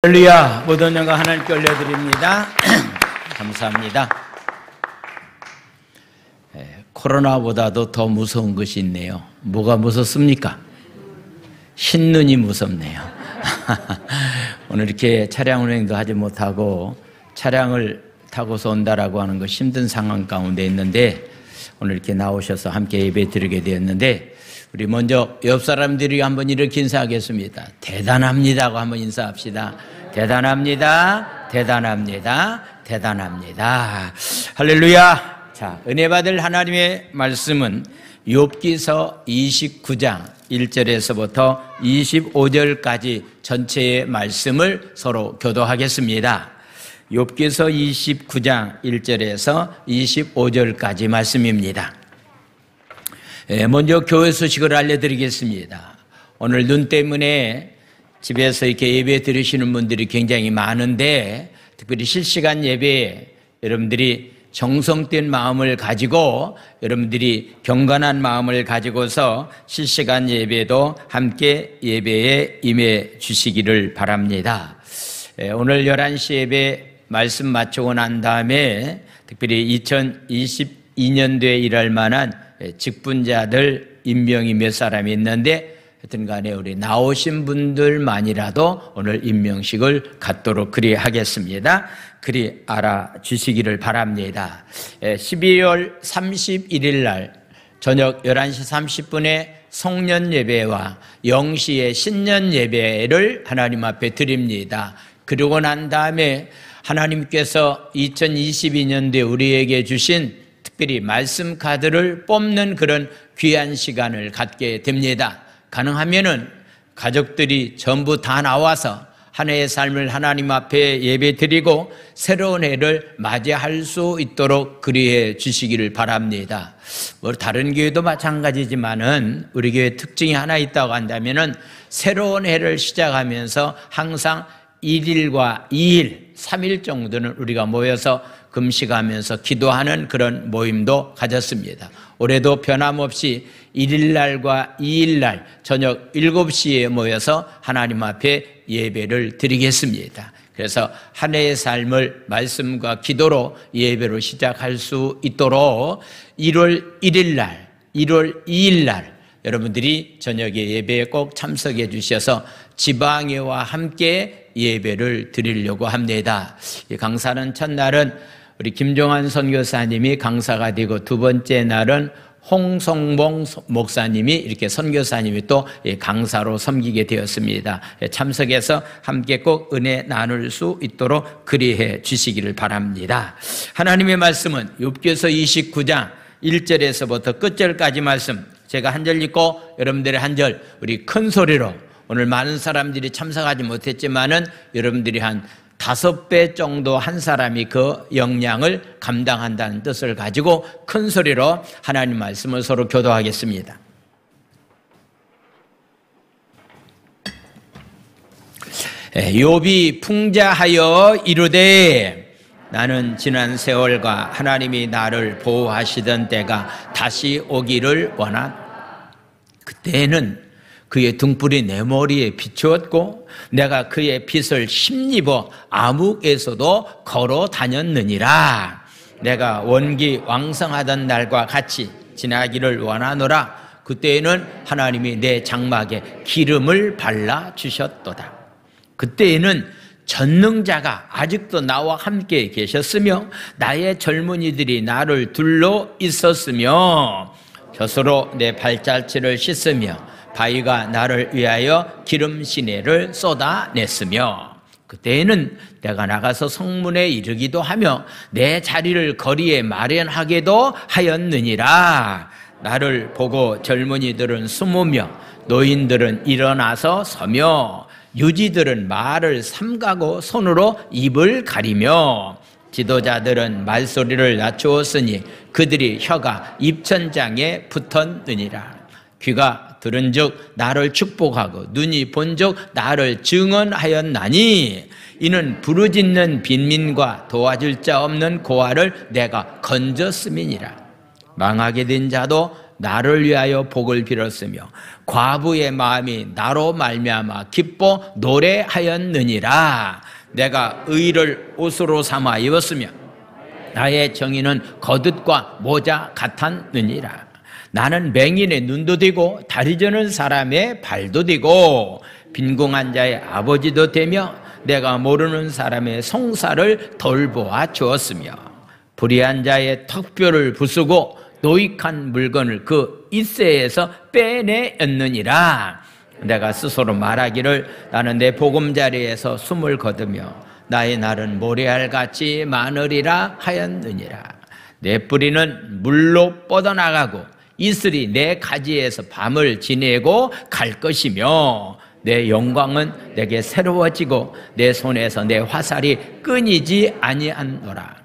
할렐루야. 모든 영광 하나님께 올려드립니다. 감사합니다. 코로나보다도 더 무서운 것이 있네요. 뭐가 무섭습니까? 흰눈이 무섭네요. 오늘 이렇게 차량 운행도 하지 못하고 차량을 타고서 온다라고 하는 거 힘든 상황 가운데 있는데 오늘 이렇게 나오셔서 함께 예배 드리게 되었는데 우리 먼저 옆 사람들이 한번 이렇게 인사하겠습니다. 대단합니다고 한번 인사합시다. 대단합니다. 대단합니다. 대단합니다. 할렐루야. 자, 은혜 받을 하나님의 말씀은 욥기서 29장 1절에서부터 25절까지 전체의 말씀을 서로 교도하겠습니다. 욥기서 29장 1절에서 25절까지 말씀입니다. 먼저 교회 소식을 알려드리겠습니다. 오늘 눈 때문에 집에서 이렇게 예배 드리시는 분들이 굉장히 많은데 특별히 실시간 예배에 여러분들이 정성된 마음을 가지고 여러분들이 경건한 마음을 가지고서 실시간 예배도 함께 예배에 임해 주시기를 바랍니다. 오늘 11시 예배 말씀 마치고 난 다음에 특별히 2022년도에 일할 만한 직분자들 임명이 몇 사람이 있는데 하여튼 간에 우리 나오신 분들만이라도 오늘 임명식을 갖도록 그리하겠습니다. 그리 알아주시기를 바랍니다. 12월 31일 날 저녁 11시 30분에 송년 예배와 0시에 신년 예배를 하나님 앞에 드립니다. 그러고 난 다음에 하나님께서 2022년도에 우리에게 주신 특별히 말씀 카드를 뽑는 그런 귀한 시간을 갖게 됩니다. 가능하면은 가족들이 전부 다 나와서 한 해의 삶을 하나님 앞에 예배 드리고 새로운 해를 맞이할 수 있도록 그리해 주시기를 바랍니다. 뭐 다른 교회도 마찬가지지만은 우리 교회 특징이 하나 있다고 한다면은 새로운 해를 시작하면서 항상 1일과 2일, 3일 정도는 우리가 모여서 금식하면서 기도하는 그런 모임도 가졌습니다. 올해도 변함없이 1일날과 2일날 저녁 7시에 모여서 하나님 앞에 예배를 드리겠습니다. 그래서 한 해의 삶을 말씀과 기도로 예배로 시작할 수 있도록 1월 1일날, 1월 2일날 여러분들이 저녁에 예배에 꼭 참석해 주셔서 지방회와 함께 예배를 드리려고 합니다. 강사는 첫날은 우리 김종환 선교사님이 강사가 되고 두 번째 날은 홍성봉 목사님이 이렇게 선교사님이 또 강사로 섬기게 되었습니다. 참석해서 함께 꼭 은혜 나눌 수 있도록 그리해 주시기를 바랍니다. 하나님의 말씀은 욥기서 29장 1절에서부터 끝절까지 말씀, 제가 한 절 읽고 여러분들의 한 절 우리 큰 소리로, 오늘 많은 사람들이 참석하지 못했지만은 여러분들이 한 5배 정도 한 사람이 그 역량을 감당한다는 뜻을 가지고 큰 소리로 하나님 말씀을 서로 교도하겠습니다. 욥이 풍자하여 이르되 나는 지난 세월과 하나님이 나를 보호하시던 때가 다시 오기를 원한다. 그때는 그의 등불이 내 머리에 비추었고 내가 그의 빛을 힘입어 암흑에서도 걸어 다녔느니라. 내가 원기 왕성하던 날과 같이 지나기를 원하노라. 그때에는 하나님이 내 장막에 기름을 발라주셨도다. 그때에는 전능자가 아직도 나와 함께 계셨으며 나의 젊은이들이 나를 둘러 있었으며 젖으로 내 발자취를 씻으며 바위가 나를 위하여 기름 시내를 쏟아냈으며 그때에는 내가 나가서 성문에 이르기도 하며 내 자리를 거리에 마련하게도 하였느니라. 나를 보고 젊은이들은 숨으며 노인들은 일어나서 서며 유지들은 말을 삼가고 손으로 입을 가리며 지도자들은 말소리를 낮추었으니 그들이 혀가 입천장에 붙었느니라. 귀가 들은즉 나를 축복하고 눈이 본즉 나를 증언하였나니 이는 부르짖는 빈민과 도와줄 자 없는 고아를 내가 건졌음이니라. 망하게 된 자도 나를 위하여 복을 빌었으며 과부의 마음이 나로 말미암아 기뻐 노래하였느니라. 내가 의를 옷으로 삼아 입었으며 나의 정의는 겉옷과 모자 같았느니라. 나는 맹인의 눈도 되고 다리 저는 사람의 발도 되고 빈궁한 자의 아버지도 되며 내가 모르는 사람의 성사를 돌보아 주었으며 불의한 자의 턱뼈를 부수고 노익한 물건을 그 이새에서 빼내었느니라. 내가 스스로 말하기를 나는 내 보금자리에서 숨을 거두며 나의 날은 모래알같이 많으리라 하였느니라. 내 뿌리는 물로 뻗어나가고 이슬이 내 가지에서 밤을 지내고 갈 것이며 내 영광은 내게 새로워지고 내 손에서 내 화살이 끊이지 아니하노라.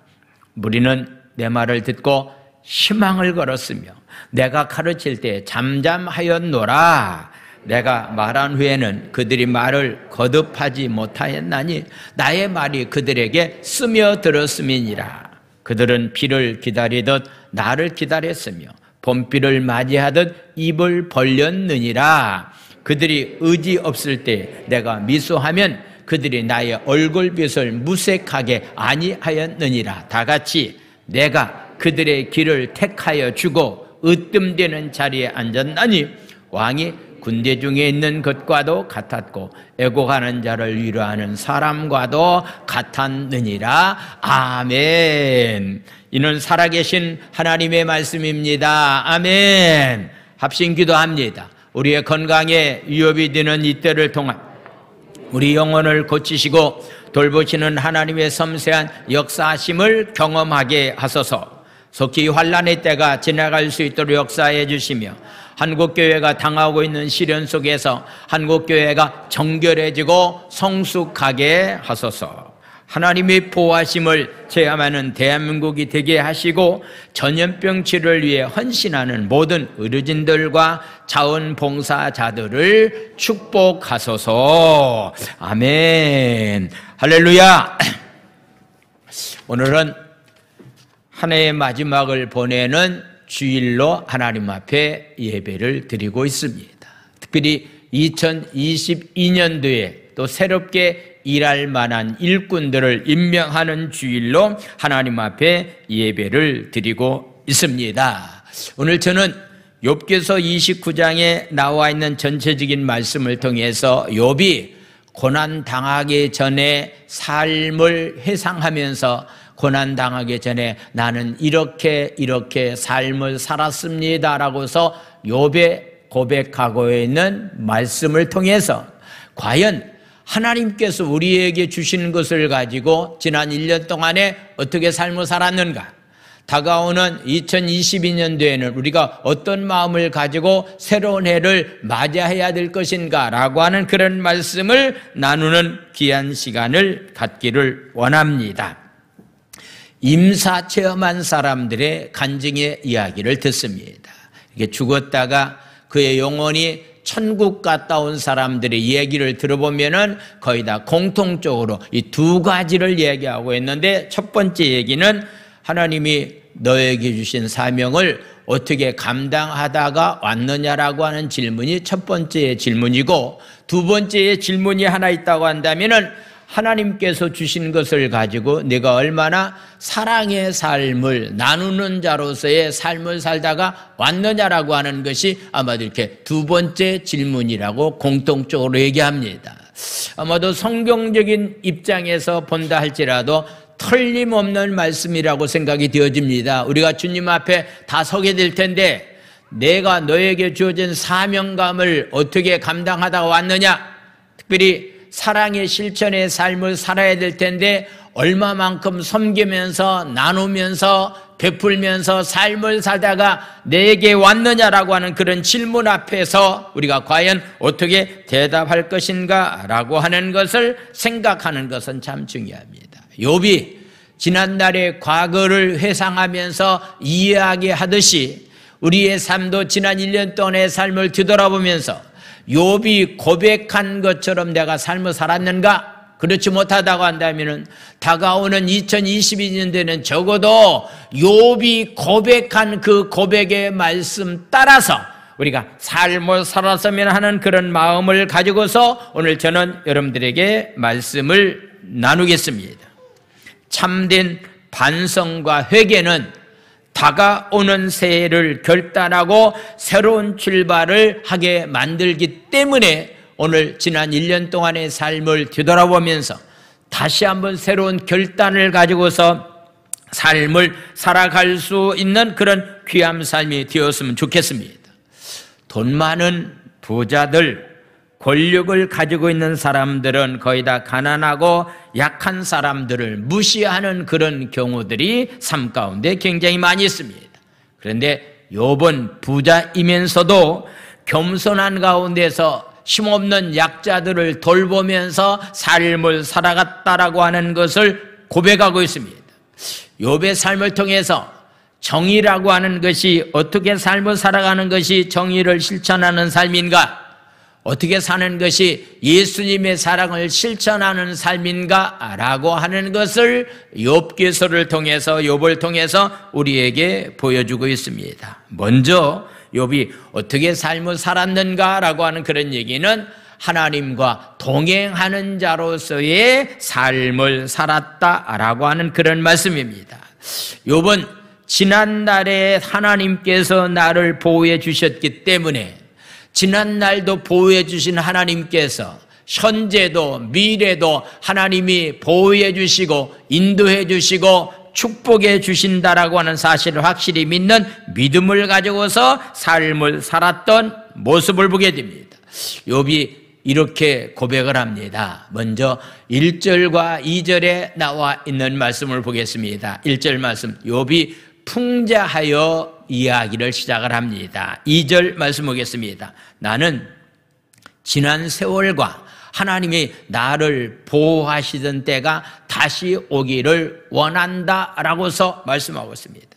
무리는 내 말을 듣고 희망을 걸었으며 내가 가르칠 때 잠잠하였노라. 내가 말한 후에는 그들이 말을 거듭하지 못하였나니 나의 말이 그들에게 스며들었음이니라. 그들은 비를 기다리듯 나를 기다렸으며 봄비를 맞이하듯 입을 벌렸느니라. 그들이 의지 없을 때 내가 미소하면 그들이 나의 얼굴빛을 무색하게 아니하였느니라. 다같이 내가 그들의 길을 택하여 주고 으뜸되는 자리에 앉았나니 왕이 군대 중에 있는 것과도 같았고 애곡하는 자를 위로하는 사람과도 같았느니라. 아멘. 이는 살아계신 하나님의 말씀입니다. 아멘. 합심 기도합니다. 우리의 건강에 위협이 되는 이때를 통한 우리 영혼을 고치시고 돌보시는 하나님의 섬세한 역사하심을 경험하게 하소서. 속히 환난의 때가 지나갈 수 있도록 역사해 주시며 한국교회가 당하고 있는 시련 속에서 한국교회가 정결해지고 성숙하게 하소서. 하나님의 보호하심을 체험하는 대한민국이 되게 하시고 전염병 치료를 위해 헌신하는 모든 의료진들과 자원봉사자들을 축복하소서. 아멘. 할렐루야. 오늘은 한 해의 마지막을 보내는 주일로 하나님 앞에 예배를 드리고 있습니다. 특별히 2022년도에 또 새롭게 일할 만한 일꾼들을 임명하는 주일로 하나님 앞에 예배를 드리고 있습니다. 오늘 저는 욥기서 29장에 나와 있는 전체적인 말씀을 통해서 욥이 고난당하기 전에 삶을 회상하면서 고난당하기 전에 나는 이렇게 삶을 살았습니다라고서 욥에 고백하고 있는 말씀을 통해서 과연 하나님께서 우리에게 주시는 것을 가지고 지난 1년 동안에 어떻게 삶을 살았는가, 다가오는 2022년도에는 우리가 어떤 마음을 가지고 새로운 해를 맞이해야 될 것인가 라고 하는 그런 말씀을 나누는 귀한 시간을 갖기를 원합니다. 임사 체험한 사람들의 간증의 이야기를 듣습니다. 이게 죽었다가 그의 영혼이 천국 갔다 온 사람들의 얘기를 들어보면은 거의 다 공통적으로 이 두 가지를 얘기하고 있는데, 첫 번째 얘기는 하나님이 너에게 주신 사명을 어떻게 감당하다가 왔느냐라고 하는 질문이 첫 번째 질문이고, 두 번째 질문이 하나 있다고 한다면은 하나님께서 주신 것을 가지고 내가 얼마나 사랑의 삶을 나누는 자로서의 삶을 살다가 왔느냐라고 하는 것이 아마도 이렇게 두 번째 질문이라고 공통적으로 얘기합니다. 아마도 성경적인 입장에서 본다 할지라도 틀림없는 말씀이라고 생각이 되어집니다. 우리가 주님 앞에 다 서게 될 텐데 내가 너에게 주어진 사명감을 어떻게 감당하다가 왔느냐, 특별히 사랑의 실천의 삶을 살아야 될 텐데 얼마만큼 섬기면서 나누면서 베풀면서 삶을 살다가 내게 왔느냐라고 하는 그런 질문 앞에서 우리가 과연 어떻게 대답할 것인가 라고 하는 것을 생각하는 것은 참 중요합니다. 욥이 지난날의 과거를 회상하면서 이해하게 하듯이 우리의 삶도 지난 1년 동안의 삶을 뒤돌아보면서 욥이 고백한 것처럼 내가 삶을 살았는가? 그렇지 못하다고 한다면 다가오는 2022년도에는 적어도 욥이 고백한 그 고백의 말씀 따라서 우리가 삶을 살았으면 하는 그런 마음을 가지고서 오늘 저는 여러분들에게 말씀을 나누겠습니다. 참된 반성과 회개는 다가오는 새해를 결단하고 새로운 출발을 하게 만들기 때문에 오늘 지난 1년 동안의 삶을 뒤돌아보면서 다시 한번 새로운 결단을 가지고서 삶을 살아갈 수 있는 그런 귀한 삶이 되었으면 좋겠습니다. 돈 많은 부자들, 권력을 가지고 있는 사람들은 거의 다 가난하고 약한 사람들을 무시하는 그런 경우들이 삶 가운데 굉장히 많이 있습니다. 그런데 욥은 부자이면서도 겸손한 가운데서 힘없는 약자들을 돌보면서 삶을 살아갔다라고 하는 것을 고백하고 있습니다. 욥의 삶을 통해서 정의라고 하는 것이 어떻게 삶을 살아가는 것이 정의를 실천하는 삶인가? 어떻게 사는 것이 예수님의 사랑을 실천하는 삶인가? 라고 하는 것을 욥기서를 통해서 욥을 통해서 우리에게 보여주고 있습니다. 먼저 욥이 어떻게 삶을 살았는가라고 하는 그런 얘기는 하나님과 동행하는 자로서의 삶을 살았다라고 하는 그런 말씀입니다. 욥은 지난날에 하나님께서 나를 보호해 주셨기 때문에 지난날도 보호해 주신 하나님께서 현재도 미래도 하나님이 보호해 주시고 인도해 주시고 축복해 주신다라고 하는 사실을 확실히 믿는 믿음을 가지고서 삶을 살았던 모습을 보게 됩니다. 욥이 이렇게 고백을 합니다. 먼저 1절과 2절에 나와 있는 말씀을 보겠습니다. 1절 말씀, 욥이 풍자하여 이야기를 시작을 합니다. 2절 말씀 보겠습니다. 나는 지난 세월과 하나님이 나를 보호하시던 때가 다시 오기를 원한다라고서 말씀하고 있습니다.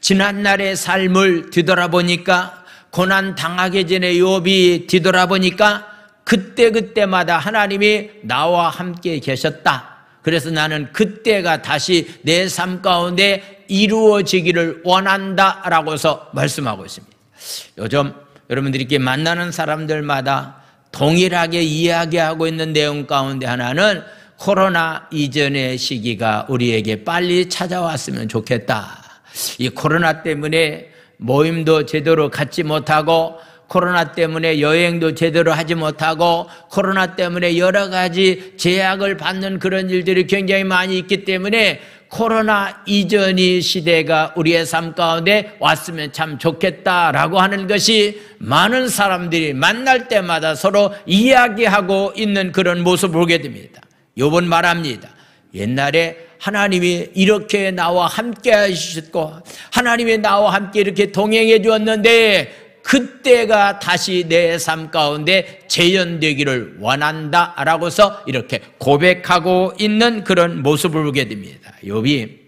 지난날의 삶을 뒤돌아보니까 고난 당하기 전에 욥이 뒤돌아보니까 그때마다 하나님이 나와 함께 계셨다. 그래서 나는 그때가 다시 내 삶 가운데 이루어지기를 원한다라고서 말씀하고 있습니다. 요즘 여러분들이 이렇게 만나는 사람들마다 동일하게 이야기하고 있는 내용 가운데 하나는 코로나 이전의 시기가 우리에게 빨리 찾아왔으면 좋겠다. 이 코로나 때문에 모임도 제대로 갖지 못하고 코로나 때문에 여행도 제대로 하지 못하고 코로나 때문에 여러 가지 제약을 받는 그런 일들이 굉장히 많이 있기 때문에 코로나 이전의 시대가 우리의 삶 가운데 왔으면 참 좋겠다라고 하는 것이 많은 사람들이 만날 때마다 서로 이야기하고 있는 그런 모습을 보게 됩니다. 욥은 말합니다. 옛날에 하나님이 이렇게 나와 함께 하셨고 하나님이 나와 함께 이렇게 동행해 주었는데 그때가 다시 내 삶 가운데 재현되기를 원한다라고서 이렇게 고백하고 있는 그런 모습을 보게 됩니다. 욥이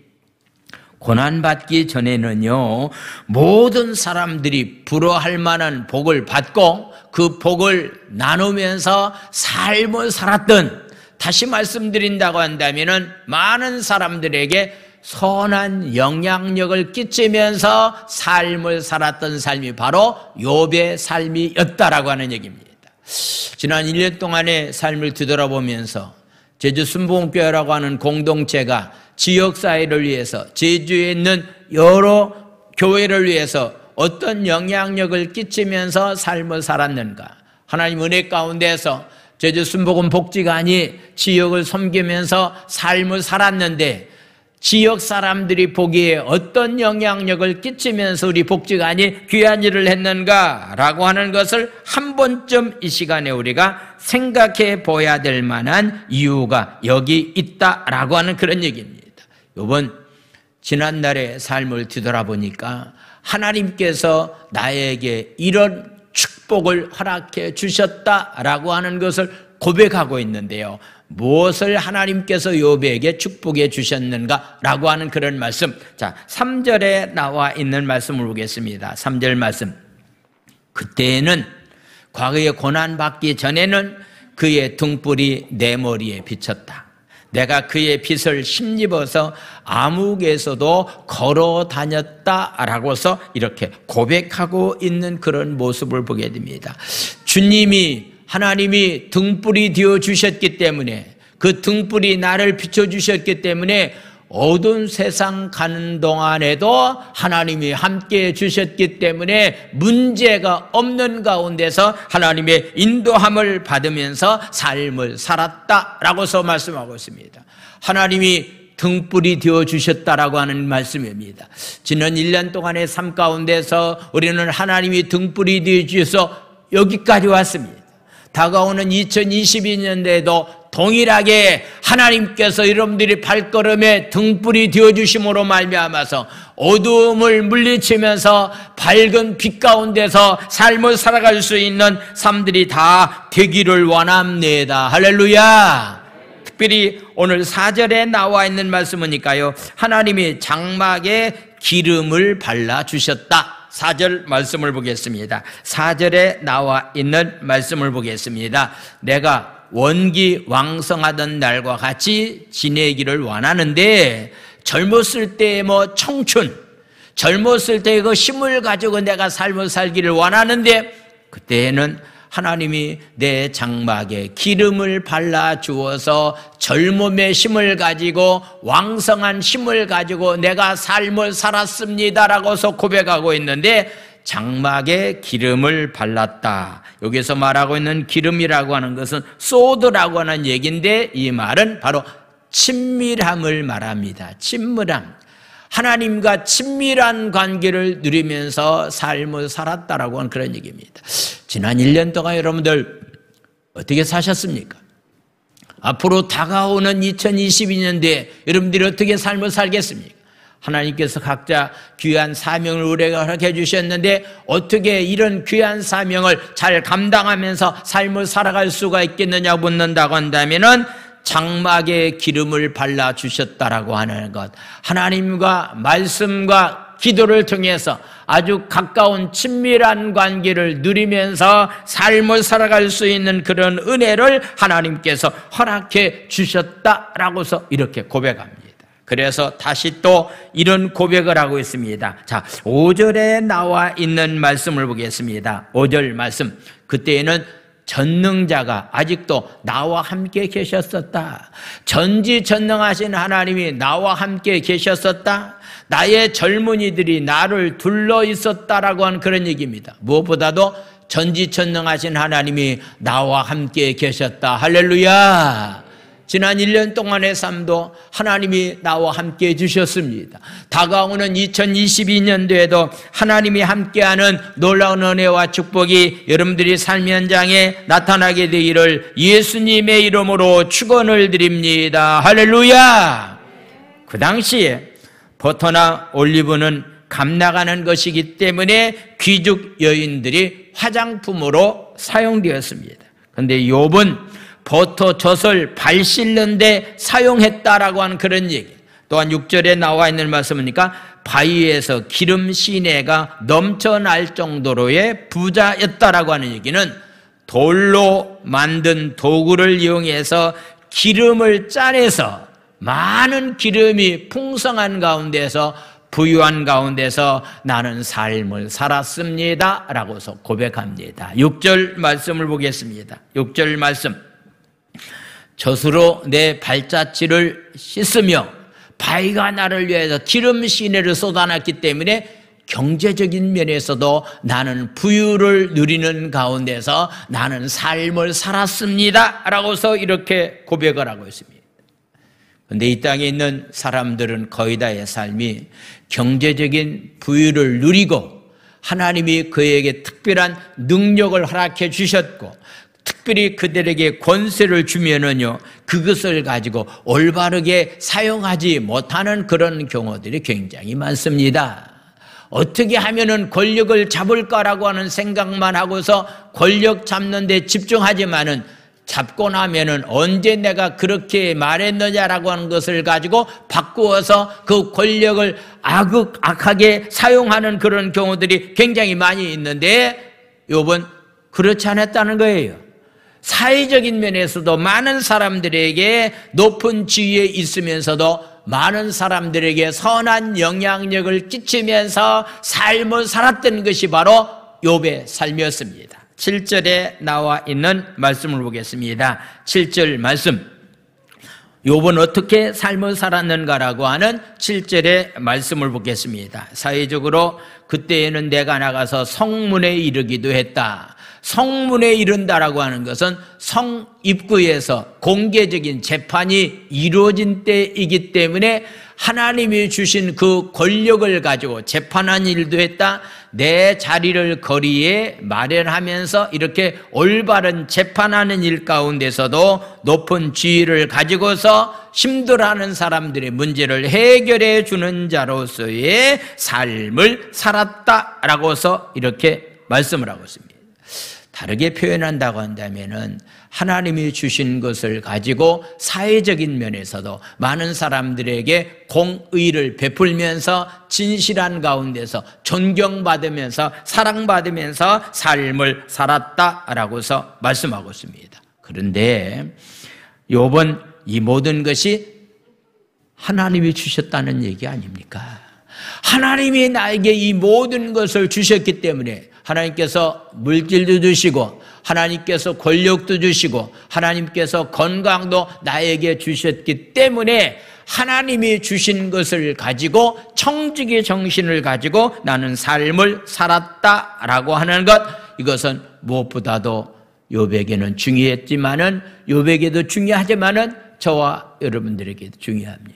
고난받기 전에는요 모든 사람들이 부러워할 만한 복을 받고 그 복을 나누면서 삶을 살았던, 다시 말씀드린다고 한다면은 많은 사람들에게 선한 영향력을 끼치면서 삶을 살았던 삶이 바로 욥의 삶이었다라고 하는 얘기입니다. 지난 1년 동안의 삶을 뒤돌아보면서 제주 순복음교회라고 하는 공동체가 지역사회를 위해서 제주에 있는 여러 교회를 위해서 어떤 영향력을 끼치면서 삶을 살았는가, 하나님 은혜 가운데서 제주 순복음 복지관이 지역을 섬기면서 삶을 살았는데 지역 사람들이 보기에 어떤 영향력을 끼치면서 우리 복지관이 귀한 일을 했는가라고 하는 것을 한 번쯤 이 시간에 우리가 생각해 보아야 될 만한 이유가 여기 있다라고 하는 그런 얘기입니다. 이번 지난날의 삶을 뒤돌아보니까 하나님께서 나에게 이런 축복을 허락해 주셨다라고 하는 것을 고백하고 있는데요. 무엇을 하나님께서 욥에게 축복해 주셨는가라고 하는 그런 말씀. 자, 3절에 나와 있는 말씀을 보겠습니다. 3절 말씀. 그때에는 과거에 고난받기 전에는 그의 등불이 내 머리에 비쳤다. 내가 그의 빚을 힘입어서 암흑에서도 걸어 다녔다라고서 이렇게 고백하고 있는 그런 모습을 보게 됩니다. 하나님이 등불이 되어 주셨기 때문에, 그 등불이 나를 비춰주셨기 때문에 어두운 세상 가는 동안에도 하나님이 함께해 주셨기 때문에 문제가 없는 가운데서 하나님의 인도함을 받으면서 삶을 살았다라고서 말씀하고 있습니다. 하나님이 등불이 되어 주셨다라고 하는 말씀입니다. 지난 1년 동안의 삶 가운데서 우리는 하나님이 등불이 되어 주셔서 여기까지 왔습니다. 다가오는 2022년대에도 동일하게 하나님께서 여러분들이 발걸음에 등불이 되어주심으로 말미암아서 어두움을 물리치면서 밝은 빛 가운데서 삶을 살아갈 수 있는 삶들이 다 되기를 원합니다. 할렐루야. 특별히 오늘 4절에 나와 있는 말씀이니까요, 하나님이 장막에 기름을 발라주셨다. 4절 말씀을 보겠습니다. 4절에 나와 있는 말씀을 보겠습니다. 내가 원기 왕성하던 날과 같이 지내기를 원하는데, 젊었을 때의 청춘, 젊었을 때의 그 힘을 가지고 내가 삶을 살기를 원하는데, 그때에는 하나님이 내 장막에 기름을 발라주어서 젊음의 힘을 가지고, 왕성한 힘을 가지고 내가 삶을 살았습니다라고서 고백하고 있는데, 장막에 기름을 발랐다. 여기서 말하고 있는 기름이라고 하는 것은 소드라고 하는 얘기인데, 이 말은 바로 친밀함을 말합니다. 친밀함. 하나님과 친밀한 관계를 누리면서 삶을 살았다라고 하는 그런 얘기입니다. 지난 1년 동안 여러분들 어떻게 사셨습니까? 앞으로 다가오는 2022년도에 여러분들이 어떻게 삶을 살겠습니까? 하나님께서 각자 귀한 사명을 우리에게 허락해 주셨는데, 어떻게 이런 귀한 사명을 잘 감당하면서 삶을 살아갈 수가 있겠느냐 묻는다고 한다면은, 장막에 기름을 발라주셨다라고 하는 것, 하나님과 말씀과 기도를 통해서 아주 가까운 친밀한 관계를 누리면서 삶을 살아갈 수 있는 그런 은혜를 하나님께서 허락해 주셨다라고서 이렇게 고백합니다. 그래서 다시 또 이런 고백을 하고 있습니다. 자, 5절에 나와 있는 말씀을 보겠습니다. 5절 말씀. 그때에는 전능자가 아직도 나와 함께 계셨었다. 전지전능하신 하나님이 나와 함께 계셨었다. 나의 젊은이들이 나를 둘러 있었다라고 하는 그런 얘기입니다. 무엇보다도 전지전능하신 하나님이 나와 함께 계셨다. 할렐루야. 지난 1년 동안의 삶도 하나님이 나와 함께 해주셨습니다. 다가오는 2022년도에도 하나님이 함께하는 놀라운 은혜와 축복이 여러분들이 삶 현장에 나타나게 되기를 예수님의 이름으로 축원을 드립니다. 할렐루야. 그 당시에 버터나 올리브는 값나가는 것이기 때문에 귀족 여인들이 화장품으로 사용되었습니다. 그런데 욥은 버터 젖을 발 씻는 데 사용했다라고 하는 그런 얘기. 또한 6절에 나와 있는 말씀이니까 바위에서 기름 시내가 넘쳐날 정도로의 부자였다라고 하는 얘기는, 돌로 만든 도구를 이용해서 기름을 짜내서 많은 기름이 풍성한 가운데서, 부유한 가운데서 나는 삶을 살았습니다 라고서 고백합니다. 6절 말씀을 보겠습니다. 6절 말씀. 젖으로 내 발자취를 씻으며 바위가 나를 위해서 기름 시내를 쏟아놨기 때문에 경제적인 면에서도 나는 부유를 누리는 가운데서 나는 삶을 살았습니다 라고서 이렇게 고백을 하고 있습니다. 그런데 이 땅에 있는 사람들은 거의 다의 삶이 경제적인 부유를 누리고, 하나님이 그에게 특별한 능력을 허락해 주셨고, 특별히 그들에게 권세를 주면은요, 그것을 가지고 올바르게 사용하지 못하는 그런 경우들이 굉장히 많습니다. 어떻게 하면은 권력을 잡을까라고 하는 생각만 하고서 권력 잡는 데 집중하지만은, 잡고 나면은 언제 내가 그렇게 말했느냐라고 하는 것을 가지고 바꾸어서 그 권력을 악하게 사용하는 그런 경우들이 굉장히 많이 있는데, 욥은 그렇지 않았다는 거예요. 사회적인 면에서도 많은 사람들에게 높은 지위에 있으면서도 많은 사람들에게 선한 영향력을 끼치면서 삶을 살았던 것이 바로 욥의 삶이었습니다. 7절에 나와 있는 말씀을 보겠습니다. 7절 말씀. 욥은 어떻게 삶을 살았는가라고 하는 7절의 말씀을 보겠습니다. 사회적으로 그때에는 내가 나가서 성문에 이르기도 했다. 성문에 이른다라고 하는 것은 성 입구에서 공개적인 재판이 이루어진 때이기 때문에 하나님이 주신 그 권력을 가지고 재판한 일도 했다. 내 자리를 거리에 마련하면서 이렇게 올바른 재판하는 일 가운데서도 높은 지위를 가지고서 힘들어하는 사람들의 문제를 해결해 주는 자로서의 삶을 살았다라고서 이렇게 말씀을 하고 있습니다. 다르게 표현한다고 한다면은 하나님이 주신 것을 가지고 사회적인 면에서도 많은 사람들에게 공의를 베풀면서 진실한 가운데서 존경받으면서 사랑받으면서 삶을 살았다라고서 말씀하고 있습니다. 그런데 욥은 이 모든 것이 하나님이 주셨다는 얘기 아닙니까? 하나님이 나에게 이 모든 것을 주셨기 때문에 하나님께서 물질도 주시고 하나님께서 권력도 주시고 하나님께서 건강도 나에게 주셨기 때문에 하나님이 주신 것을 가지고 청지기 정신을 가지고 나는 삶을 살았다라고 하는 것, 이것은 무엇보다도 욥에게는 중요했지만은 욥에게도 중요하지만은 저와 여러분들에게도 중요합니다.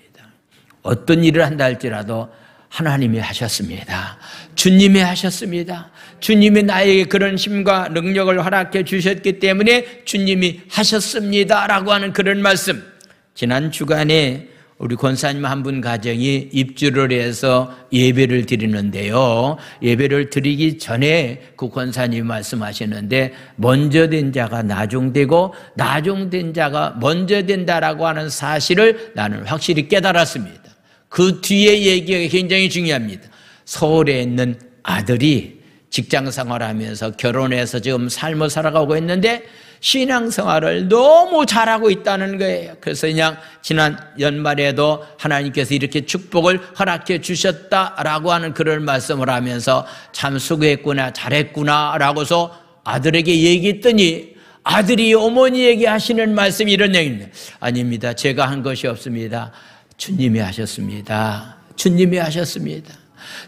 어떤 일을 한다 할지라도 하나님이 하셨습니다. 주님이 하셨습니다. 주님이 나에게 그런 힘과 능력을 허락해 주셨기 때문에 주님이 하셨습니다라고 하는 그런 말씀. 지난 주간에 우리 권사님 한 분 가정이 입주를 해서 예배를 드리는데요. 예배를 드리기 전에 그 권사님이 말씀하시는데 먼저 된 자가 나중되고 나중된 자가 먼저 된다라고 하는 사실을 나는 확실히 깨달았습니다. 그 뒤에 얘기가 굉장히 중요합니다. 서울에 있는 아들이 직장생활하면서 결혼해서 지금 삶을 살아가고 있는데 신앙생활을 너무 잘하고 있다는 거예요. 그래서 그냥 지난 연말에도 하나님께서 이렇게 축복을 허락해 주셨다라고 하는 그런 말씀을 하면서 참 수고했구나, 잘했구나 라고서 아들에게 얘기했더니 아들이 어머니에게 하시는 말씀이 이런 얘기입니다. 아닙니다. 제가 한 것이 없습니다. 주님이 하셨습니다. 주님이 하셨습니다.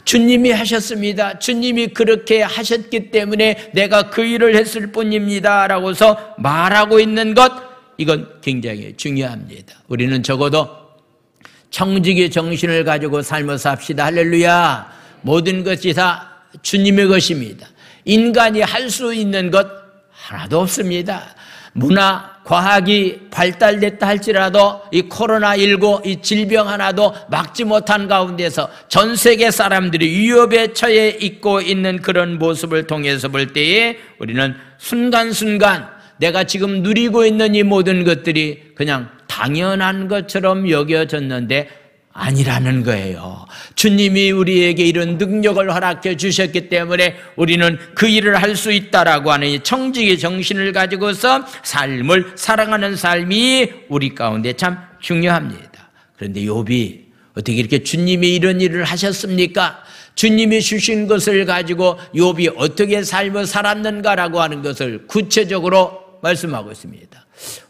주님이 하셨습니다. 주님이 그렇게 하셨기 때문에 내가 그 일을 했을 뿐입니다 라고서 말하고 있는 것, 이건 굉장히 중요합니다. 우리는 적어도 청지기 정신을 가지고 삶을 삽시다. 할렐루야. 모든 것이 다 주님의 것입니다. 인간이 할 수 있는 것 하나도 없습니다. 문화, 과학이 발달됐다 할지라도 이 코로나19 이 질병 하나도 막지 못한 가운데서 전 세계 사람들이 위협에 처해 있고 있는 그런 모습을 통해서 볼 때에 우리는 순간순간 내가 지금 누리고 있는 이 모든 것들이 그냥 당연한 것처럼 여겨졌는데 아니라는 거예요. 주님이 우리에게 이런 능력을 허락해 주셨기 때문에 우리는 그 일을 할 수 있다라고 하는 이 청지기 정신을 가지고서 삶을 사랑하는 삶이 우리 가운데 참 중요합니다. 그런데 욥이 어떻게 이렇게 주님이 이런 일을 하셨습니까? 주님이 주신 것을 가지고 욥이 어떻게 삶을 살았는가라고 하는 것을 구체적으로 말씀하고 있습니다.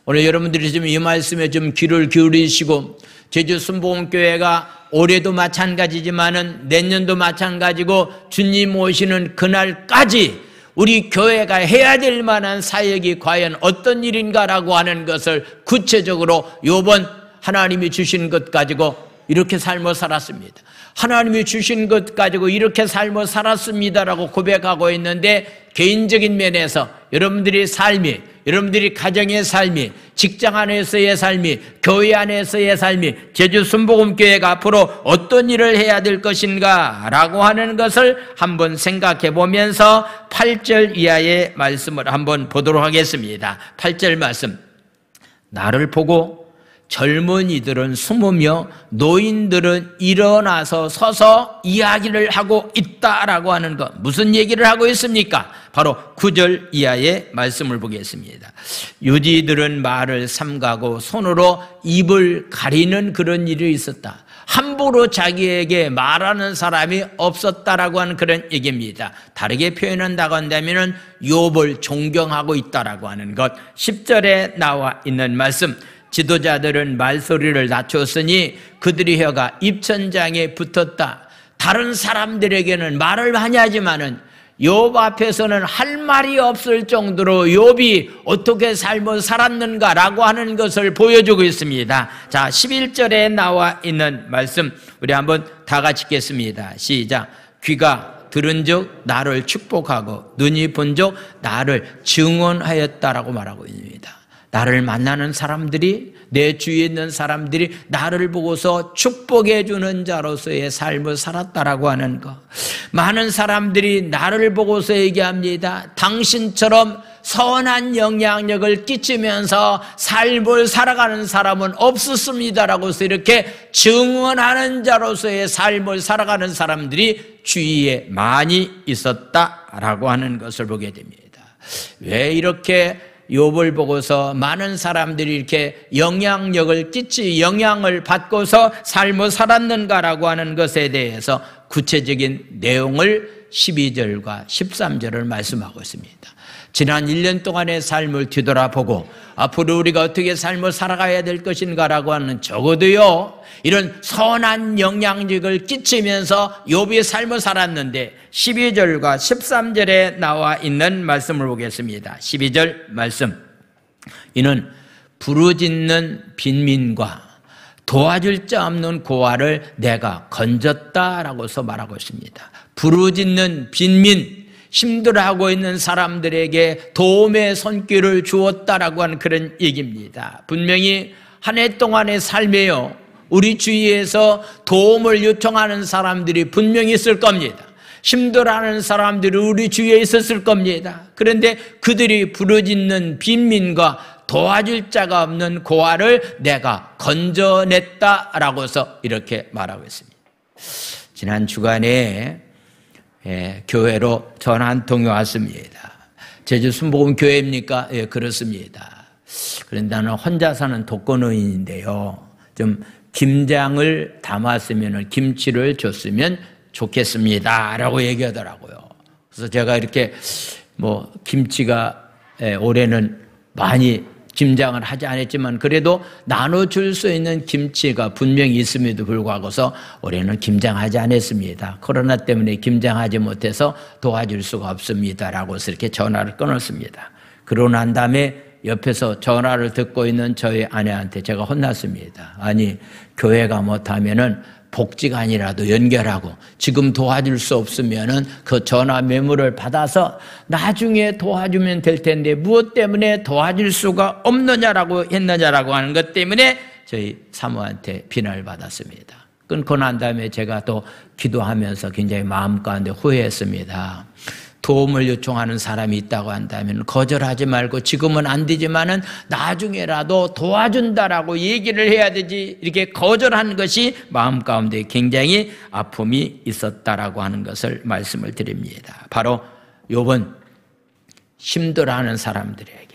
오늘 여러분들이 좀 이 말씀에 좀 귀를 기울이시고 제주 순복음교회가 올해도 마찬가지지만은 내년도 마찬가지고 주님 오시는 그날까지 우리 교회가 해야 될 만한 사역이 과연 어떤 일인가라고 하는 것을 구체적으로 욥은 하나님이 주신 것 가지고 이렇게 삶을 살았습니다. 하나님이 주신 것 가지고 이렇게 삶을 살았습니다라고 고백하고 있는데 개인적인 면에서 여러분들의 삶이, 여러분들이 가정의 삶이, 직장 안에서의 삶이, 교회 안에서의 삶이, 제주 순복음교회가 앞으로 어떤 일을 해야 될 것인가 라고 하는 것을 한번 생각해 보면서 8절 이하의 말씀을 한번 보도록 하겠습니다. 8절 말씀. 나를 보고 젊은이들은 숨으며 노인들은 일어나서 서서 이야기를 하고 있다라고 하는 것. 무슨 얘기를 하고 있습니까? 바로 9절 이하의 말씀을 보겠습니다. 유지들은 말을 삼가고 손으로 입을 가리는 그런 일이 있었다. 함부로 자기에게 말하는 사람이 없었다라고 하는 그런 얘기입니다. 다르게 표현한다고 한다면 욥을 존경하고 있다라고 하는 것. 10절에 나와 있는 말씀. 지도자들은 말소리를 낮췄으니 그들의 혀가 입천장에 붙었다. 다른 사람들에게는 말을 많이 하지만은 욥 앞에서는 할 말이 없을 정도로 욥이 어떻게 삶을 살았는가라고 하는 것을 보여주고 있습니다. 자, 11절에 나와 있는 말씀 우리 한번 다 같이 읽겠습니다. 시작. 귀가 들은즉 나를 축복하고 눈이 본즉 나를 증언하였다라고 말하고 있습니다. 나를 만나는 사람들이, 내 주위에 있는 사람들이 나를 보고서 축복해 주는 자로서의 삶을 살았다라고 하는 것. 많은 사람들이 나를 보고서 얘기합니다. 당신처럼 선한 영향력을 끼치면서 삶을 살아가는 사람은 없었습니다라고 해서 이렇게 증언하는 자로서의 삶을 살아가는 사람들이 주위에 많이 있었다라고 하는 것을 보게 됩니다. 왜 이렇게 욥을 보고서 많은 사람들이 이렇게 영향력을 영향을 받고서 삶을 살았는가라고 하는 것에 대해서 구체적인 내용을 12절과 13절을 말씀하고 있습니다. 지난 1년 동안의 삶을 뒤돌아보고 앞으로 우리가 어떻게 삶을 살아가야 될 것인가라고 하는, 적어도요 이런 선한 영향력을 끼치면서 욥이 삶을 살았는데 12절과 13절에 나와 있는 말씀을 보겠습니다. 12절 말씀. 이는 부르짖는 빈민과 도와줄 자 없는 고아를 내가 건졌다라고서 말하고 있습니다. 부르짖는 빈민, 힘들어하고 있는 사람들에게 도움의 손길을 주었다라고 하는 그런 얘기입니다. 분명히 한 해 동안의 삶에요, 우리 주위에서 도움을 요청하는 사람들이 분명히 있을 겁니다. 힘들어하는 사람들이 우리 주위에 있었을 겁니다. 그런데 그들이 부르짖는 빈민과 도와줄 자가 없는 고아를 내가 건져냈다라고서 이렇게 말하고 있습니다. 지난 주간에 교회로 전화 한 통이 왔습니다. 제주 순복음 교회입니까? 예, 그렇습니다. 그런데 나는 혼자 사는 독거노인인데요, 좀 김장을 담았으면, 김치를 줬으면 좋겠습니다 라고 얘기하더라고요. 그래서 제가 이렇게 김치가 올해는 많이 김장을 하지 않았지만 그래도 나눠줄 수 있는 김치가 분명히 있음에도 불구하고서 올해는 김장하지 않았습니다. 코로나 때문에 김장하지 못해서 도와줄 수가 없습니다 라고 해서 이렇게 전화를 끊었습니다. 그러고 난 다음에 옆에서 전화를 듣고 있는 저희 아내한테 제가 혼났습니다. 아니, 교회가 못하면은 복지관이라도 연결하고 지금 도와줄 수 없으면은 그 전화 메모를 받아서 나중에 도와주면 될 텐데 무엇 때문에 도와줄 수가 없느냐라고 했느냐라고 하는 것 때문에 저희 사모한테 비난을 받았습니다. 끊고 난 다음에 제가 또 기도하면서 굉장히 마음 가운데 후회했습니다. 도움을 요청하는 사람이 있다고 한다면 거절하지 말고 지금은 안 되지만은 나중에라도 도와준다라고 얘기를 해야 되지, 이렇게 거절하는 것이 마음 가운데 굉장히 아픔이 있었다라고 하는 것을 말씀을 드립니다. 바로 욥은 힘들어하는 사람들에게,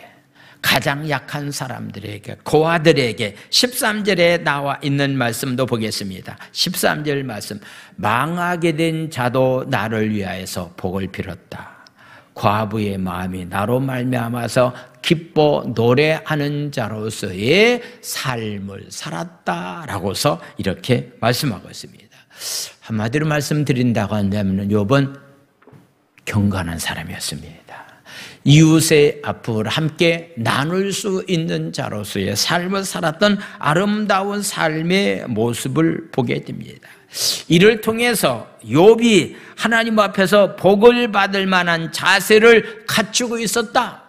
가장 약한 사람들에게, 고아들에게 13절에 나와 있는 말씀도 보겠습니다. 13절 말씀. 망하게 된 자도 나를 위하여서 복을 빌었다. 과부의 마음이 나로 말미암아서 기뻐 노래하는 자로서의 삶을 살았다라고서 이렇게 말씀하고 있습니다. 한마디로 말씀드린다고 한다면 욥은 경건한 사람이었습니다. 이웃의 아픔을 함께 나눌 수 있는 자로서의 삶을 살았던 아름다운 삶의 모습을 보게 됩니다. 이를 통해서 욥이 하나님 앞에서 복을 받을 만한 자세를 갖추고 있었다.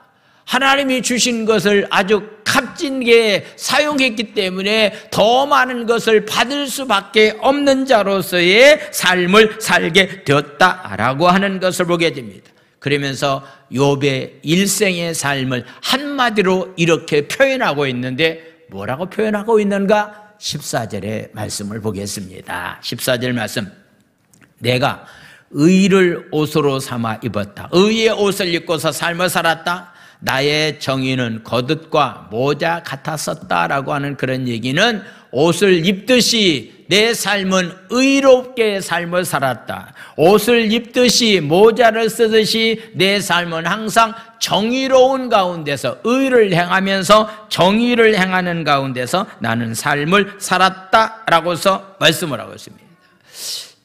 하나님이 주신 것을 아주 값진게 사용했기 때문에 더 많은 것을 받을 수밖에 없는 자로서의 삶을 살게 되었다라고 하는 것을 보게 됩니다. 그러면서 욥의 일생의 삶을 한마디로 이렇게 표현하고 있는데 뭐라고 표현하고 있는가? 14절의 말씀을 보겠습니다. 14절 말씀. 내가 의를 옷으로 삼아 입었다. 의의 옷을 입고서 삶을 살았다. 나의 정의는 겉옷과 모자 같았었다라고 하는 그런 얘기는 옷을 입듯이 내 삶은 의롭게 삶을 살았다. 옷을 입듯이 모자를 쓰듯이 내 삶은 항상 정의로운 가운데서 의를 행하면서 정의를 행하는 가운데서 나는 삶을 살았다라고서 말씀을 하고 있습니다.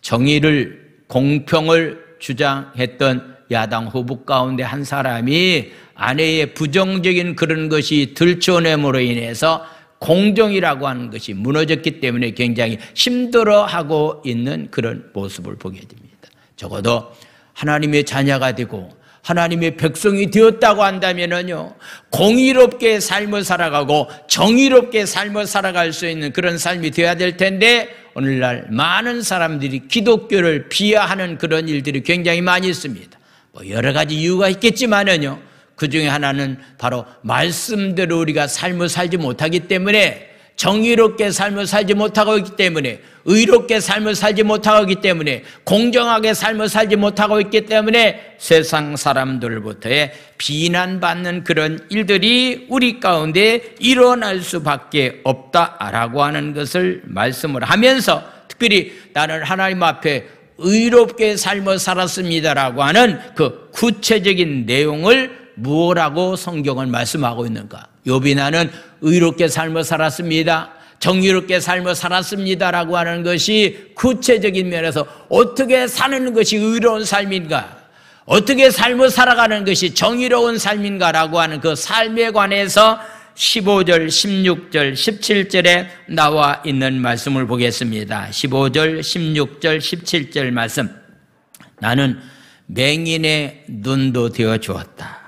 정의를, 공평을 주장했던 야당 후보 가운데 한 사람이 아내의 부정적인 그런 것이 들춰냄으로 인해서 공정이라고 하는 것이 무너졌기 때문에 굉장히 힘들어하고 있는 그런 모습을 보게 됩니다. 적어도 하나님의 자녀가 되고 하나님의 백성이 되었다고 한다면요, 공의롭게 삶을 살아가고 정의롭게 삶을 살아갈 수 있는 그런 삶이 되어야 될 텐데, 오늘날 많은 사람들이 기독교를 비하하는 그런 일들이 굉장히 많이 있습니다. 뭐 여러 가지 이유가 있겠지만은요, 그 중에 하나는 바로 말씀대로 우리가 삶을 살지 못하기 때문에, 정의롭게 삶을 살지 못하고 있기 때문에, 의롭게 삶을 살지 못하고 있기 때문에, 공정하게 삶을 살지 못하고 있기 때문에 세상 사람들로부터의 비난받는 그런 일들이 우리 가운데 일어날 수밖에 없다라고 하는 것을 말씀을 하면서, 특별히 나는 하나님 앞에 의롭게 삶을 살았습니다라고 하는 그 구체적인 내용을 무엇라고 성경을 말씀하고 있는가? 욥이 나는 의롭게 삶을 살았습니다, 정의롭게 삶을 살았습니다라고 하는 것이 구체적인 면에서 어떻게 사는 것이 의로운 삶인가, 어떻게 삶을 살아가는 것이 정의로운 삶인가라고 하는 그 삶에 관해서 15절, 16절, 17절에 나와 있는 말씀을 보겠습니다. 15절, 16절, 17절 말씀. 나는 맹인의 눈도 되어 주었다.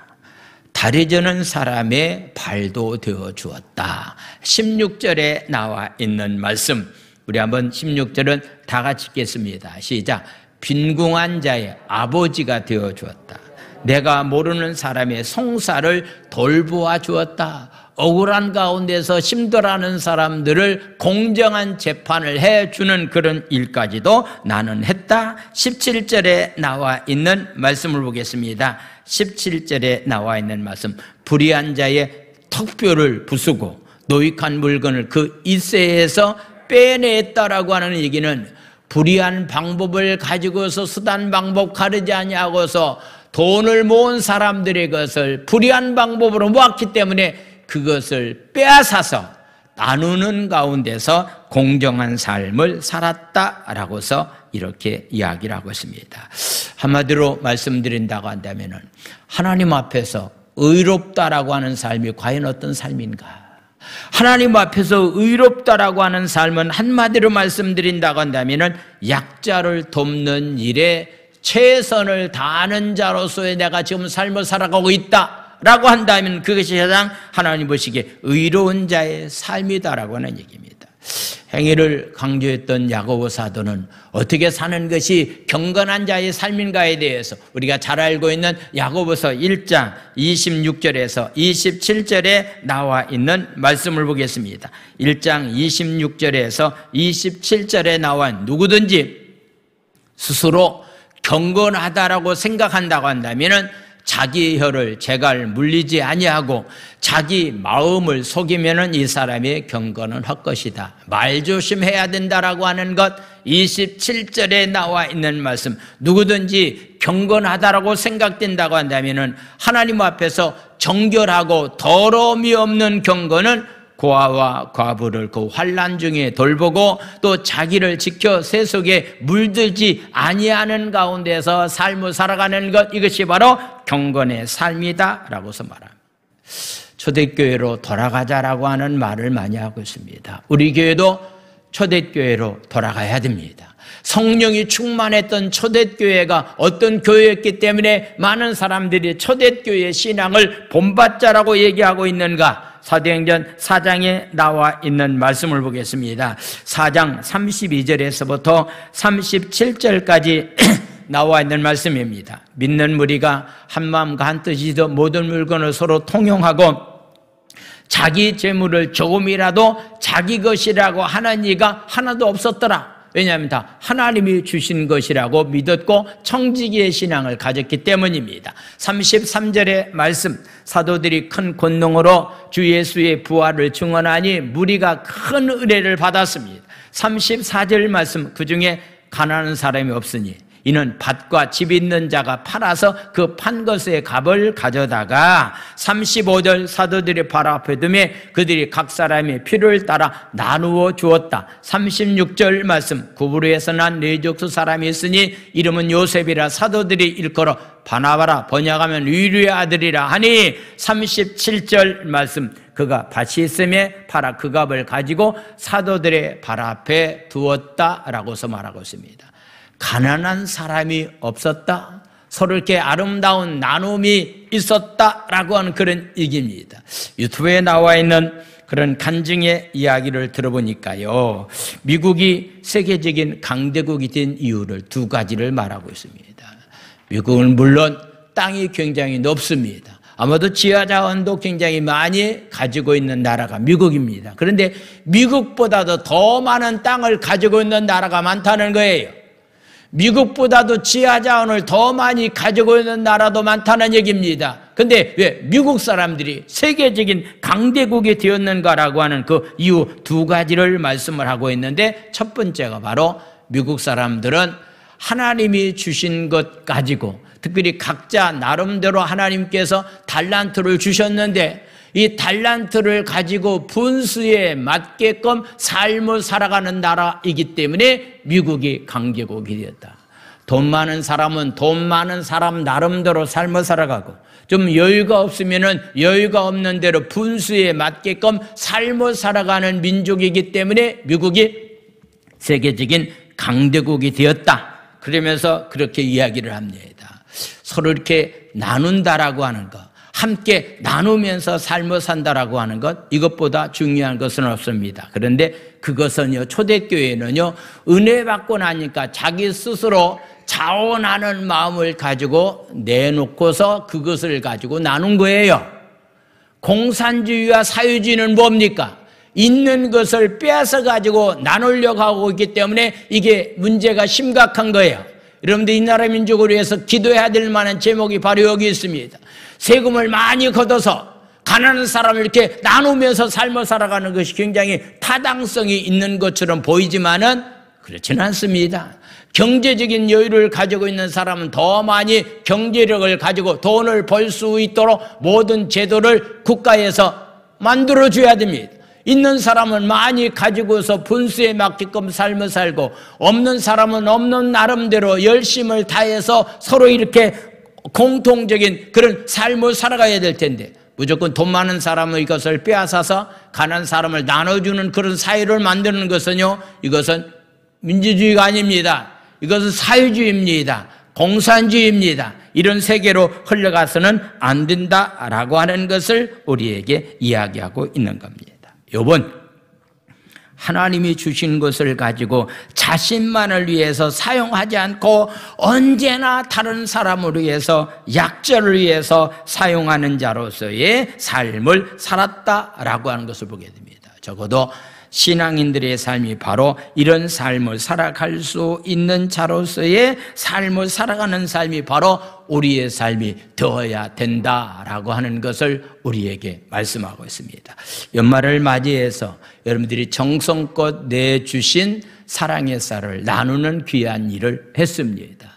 다리 저는 사람의 발도 되어 주었다. 16절에 나와 있는 말씀, 우리 한번 16절은 다 같이 읽겠습니다. 시작. 빈궁한 자의 아버지가 되어 주었다. 내가 모르는 사람의 송사를 돌보아 주었다. 억울한 가운데서 힘들어하는 사람들을 공정한 재판을 해주는 그런 일까지도 나는 했다. 17절에 나와 있는 말씀을 보겠습니다. 17절에 나와 있는 말씀. 불의한 자의 턱뼈를 부수고 노익한 물건을 그 이새에서 빼냈다라고 하는 얘기는, 불의한 방법을 가지고서 수단 방법 가르지 아니하고서 돈을 모은 사람들의 것을 불의한 방법으로 모았기 때문에 그것을 빼앗아서 나누는 가운데서 공정한 삶을 살았다라고서 이렇게 이야기를 하고 있습니다. 한마디로 말씀드린다고 한다면, 하나님 앞에서 의롭다라고 하는 삶이 과연 어떤 삶인가? 하나님 앞에서 의롭다라고 하는 삶은 한마디로 말씀드린다고 한다면, 약자를 돕는 일에 최선을 다하는 자로서의 내가 지금 삶을 살아가고 있다 라고 한다면 그것이 가장 하나님 보시기에 의로운 자의 삶이다라고 하는 얘기입니다. 행위를 강조했던 야고보 사도는 어떻게 사는 것이 경건한 자의 삶인가에 대해서 우리가 잘 알고 있는 야고보서 1장 26절에서 27절에 나와 있는 말씀을 보겠습니다. 1장 26절에서 27절에 나와 있는, 누구든지 스스로 경건하다라고 생각한다고 한다면은 자기 혀를 재갈 물리지 아니하고 자기 마음을 속이면은 이 사람의 경건은 헛것이다. 말 조심해야 된다라고 하는 것, 27절에 나와 있는 말씀. 누구든지 경건하다라고 생각된다고 한다면은 하나님 앞에서 정결하고 더러움이 없는 경건은 고아와 과부를 그 환난 중에 돌보고 또 자기를 지켜 세속에 물들지 아니하는 가운데서 삶을 살아가는 것, 이것이 바로 경건의 삶이다라고서 말합니다. 초대교회로 돌아가자라고 하는 말을 많이 하고 있습니다. 우리 교회도 초대교회로 돌아가야 됩니다. 성령이 충만했던 초대교회가 어떤 교회였기 때문에 많은 사람들이 초대교회 신앙을 본받자라고 얘기하고 있는가? 사도행전 4장에 나와 있는 말씀을 보겠습니다. 4장 32절에서부터 37절까지 나와 있는 말씀입니다. 믿는 무리가 한 마음과 한 뜻이서 모든 물건을 서로 통용하고 자기 재물을 조금이라도 자기 것이라고 하는 이가 하나도 없었더라. 왜냐하면 다 하나님이 주신 것이라고 믿었고 청지기의 신앙을 가졌기 때문입니다. 33절의 말씀, 사도들이 큰 권능으로 주 예수의 부활을 증언하니 무리가 큰 은혜를 받았습니다. 34절 말씀, 그중에 가난한 사람이 없으니 이는 밭과 집 있는 자가 팔아서 그 판 것의 값을 가져다가 35절 사도들이 발 앞에 두매 그들이 각 사람의 필요를 따라 나누어 주었다. 36절 말씀, 구브르에서 난 레족수 사람이 있으니 이름은 요셉이라 사도들이 일컬어 바나바라 번역하면 위류의 아들이라 하니 37절 말씀, 그가 밭이 있음에 팔아 그 값을 가지고 사도들의 발 앞에 두었다라고서 말하고 있습니다. 가난한 사람이 없었다, 서로 이렇게 아름다운 나눔이 있었다라고 하는 그런 얘기입니다. 유튜브에 나와 있는 그런 간증의 이야기를 들어보니까요, 미국이 세계적인 강대국이 된 이유를 두 가지를 말하고 있습니다. 미국은 물론 땅이 굉장히 높습니다. 아마도 지하자원도 굉장히 많이 가지고 있는 나라가 미국입니다. 그런데 미국보다도 더 많은 땅을 가지고 있는 나라가 많다는 거예요. 미국보다도 지하자원을 더 많이 가지고 있는 나라도 많다는 얘기입니다. 근데 왜 미국 사람들이 세계적인 강대국이 되었는가라고 하는 그 이유 두 가지를 말씀을 하고 있는데, 첫 번째가 바로 미국 사람들은 하나님이 주신 것 가지고, 특별히 각자 나름대로 하나님께서 달란트를 주셨는데 이 달란트를 가지고 분수에 맞게끔 삶을 살아가는 나라이기 때문에 미국이 강대국이 되었다. 돈 많은 사람은 돈 많은 사람 나름대로 삶을 살아가고, 좀 여유가 없으면은 여유가 없는 대로 분수에 맞게끔 삶을 살아가는 민족이기 때문에 미국이 세계적인 강대국이 되었다. 그러면서 그렇게 이야기를 합니다. 서로 이렇게 나눈다라고 하는 것, 함께 나누면서 삶을 산다라고 하는 것, 이것보다 중요한 것은 없습니다. 그런데 그것은요, 초대교회는요, 은혜 받고 나니까 자기 스스로 자원하는 마음을 가지고 내놓고서 그것을 가지고 나눈 거예요. 공산주의와 사회주의는 뭡니까? 있는 것을 빼앗아 가지고 나누려고 하고 있기 때문에 이게 문제가 심각한 거예요. 여러분들, 이 나라 민족을 위해서 기도해야 될 만한 제목이 바로 여기 있습니다. 세금을 많이 걷어서 가난한 사람을 이렇게 나누면서 삶을 살아가는 것이 굉장히 타당성이 있는 것처럼 보이지만은 그렇지는 않습니다. 경제적인 여유를 가지고 있는 사람은 더 많이 경제력을 가지고 돈을 벌 수 있도록 모든 제도를 국가에서 만들어줘야 됩니다. 있는 사람은 많이 가지고서 분수에 맞게끔 삶을 살고, 없는 사람은 없는 나름대로 열심을 다해서 서로 이렇게 공통적인 그런 삶을 살아가야 될 텐데, 무조건 돈 많은 사람은 이것을 빼앗아서 가난한 사람을 나눠주는 그런 사회를 만드는 것은요, 이것은 민주주의가 아닙니다. 이것은 사회주의입니다. 공산주의입니다. 이런 세계로 흘러가서는 안 된다라고 하는 것을 우리에게 이야기하고 있는 겁니다. 여러분, 하나님이 주신 것을 가지고 자신만을 위해서 사용하지 않고 언제나 다른 사람을 위해서, 약자를 위해서 사용하는 자로서의 삶을 살았다라고 하는 것을 보게 됩니다. 적어도 신앙인들의 삶이 바로 이런 삶을 살아갈 수 있는 자로서의 삶을 살아가는 삶이 바로 우리의 삶이 되어야 된다라고 하는 것을 우리에게 말씀하고 있습니다. 연말을 맞이해서 여러분들이 정성껏 내주신 사랑의 쌀을 나누는 귀한 일을 했습니다.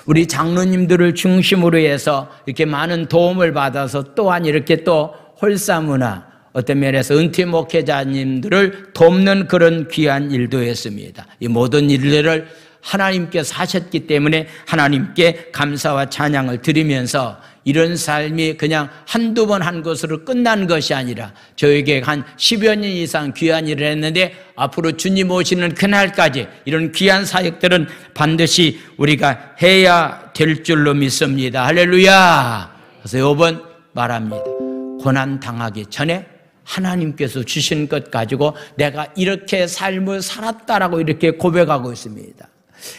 우리 장로님들을 중심으로 해서 이렇게 많은 도움을 받아서 또한 이렇게 또 홀사문화, 어떤 면에서 은퇴 목회자님들을 돕는 그런 귀한 일도 했습니다. 이 모든 일들을 하나님께서 하셨기 때문에 하나님께 감사와 찬양을 드리면서, 이런 삶이 그냥 한두 번 한 것으로 끝난 것이 아니라 저에게 한 10여 년 이상 귀한 일을 했는데, 앞으로 주님 오시는 그날까지 이런 귀한 사역들은 반드시 우리가 해야 될 줄로 믿습니다. 할렐루야. 그래서 이번 말합니다. 고난 당하기 전에 하나님께서 주신 것 가지고 내가 이렇게 삶을 살았다라고 이렇게 고백하고 있습니다.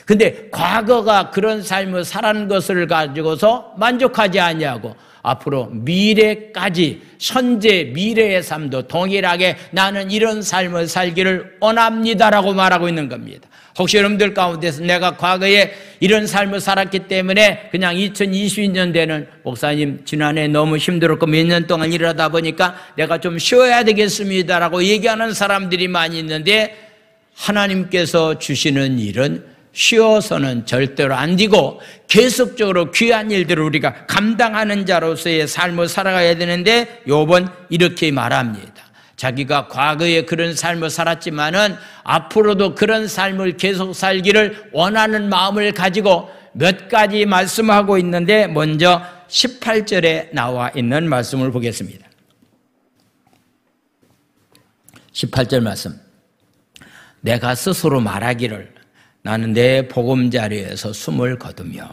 근데 과거가 그런 삶을 살아는 것을 가지고서 만족하지 아니하고 앞으로 미래까지 현재 미래의 삶도 동일하게 나는 이런 삶을 살기를 원합니다라고 말하고 있는 겁니다. 혹시 여러분들 가운데서 내가 과거에 이런 삶을 살았기 때문에 그냥 2022년대는 목사님 지난해 너무 힘들었고 몇 년 동안 일하다 보니까 내가 좀 쉬어야 되겠습니다라고 얘기하는 사람들이 많이 있는데, 하나님께서 주시는 일은 쉬어서는 절대로 안 되고 계속적으로 귀한 일들을 우리가 감당하는 자로서의 삶을 살아가야 되는데, 욥은 이렇게 말합니다. 자기가 과거에 그런 삶을 살았지만은 앞으로도 그런 삶을 계속 살기를 원하는 마음을 가지고 몇 가지 말씀하고 있는데, 먼저 18절에 나와 있는 말씀을 보겠습니다. 18절 말씀. 내가 스스로 말하기를 나는 내 보금자리에서 숨을 거두며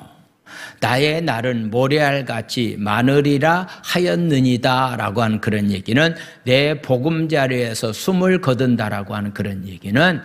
나의 날은 모래알같이 많으리라 하였느니다 라고 하는 그런 얘기는, 내 보금자리에서 숨을 거둔다라고 하는 그런 얘기는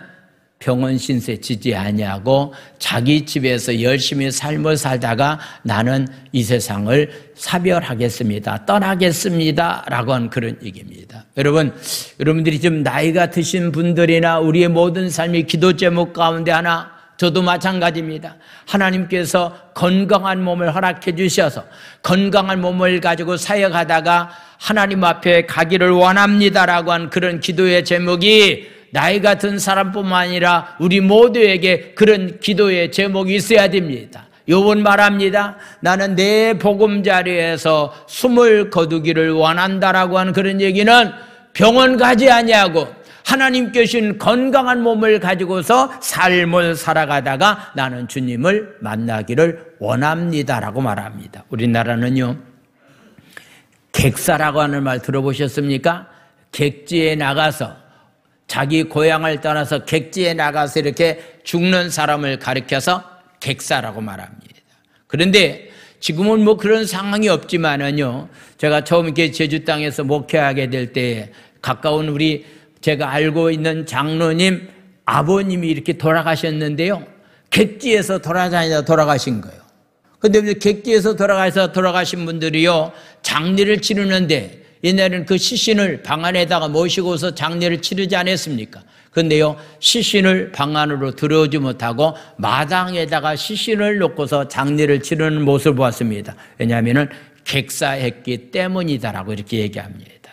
병원 신세 지지 아니하고 자기 집에서 열심히 삶을 살다가 나는 이 세상을 사별하겠습니다, 떠나겠습니다 라고 하는 그런 얘기입니다. 여러분들이 좀 나이가 드신 분들이나 우리의 모든 삶이 기도 제목 가운데 하나, 저도 마찬가지입니다. 하나님께서 건강한 몸을 허락해 주셔서 건강한 몸을 가지고 사역하다가 하나님 앞에 가기를 원합니다라고 한 그런 기도의 제목이 나이가 든 사람뿐만 아니라 우리 모두에게 그런 기도의 제목이 있어야 됩니다. 욥은 말합니다. 나는 내 보금자리에서 숨을 거두기를 원한다라고 하는 그런 얘기는 병원 가지 아니하고 하나님께 주신 건강한 몸을 가지고서 삶을 살아가다가 나는 주님을 만나기를 원합니다라고 말합니다. 우리나라는요, 객사라고 하는 말 들어보셨습니까? 객지에 나가서, 자기 고향을 떠나서 객지에 나가서 이렇게 죽는 사람을 가리켜서 객사라고 말합니다. 그런데 지금은 뭐 그런 상황이 없지만은요, 제가 처음 이렇게 제주 땅에서 목회하게 될 때 가까운 제가 알고 있는 장로님 아버님이 이렇게 돌아가셨는데요, 객지에서 돌아다니다 돌아가신 거예요. 그런데 객지에서 돌아가신 분들이요, 장례를 치르는데 옛날에는 그 시신을 방 안에다가 모시고서 장례를 치르지 않았습니까? 그런데요, 시신을 방 안으로 들어오지 못하고 마당에다가 시신을 놓고서 장례를 치르는 모습을 보았습니다. 왜냐하면 객사했기 때문이다라고 이렇게 얘기합니다.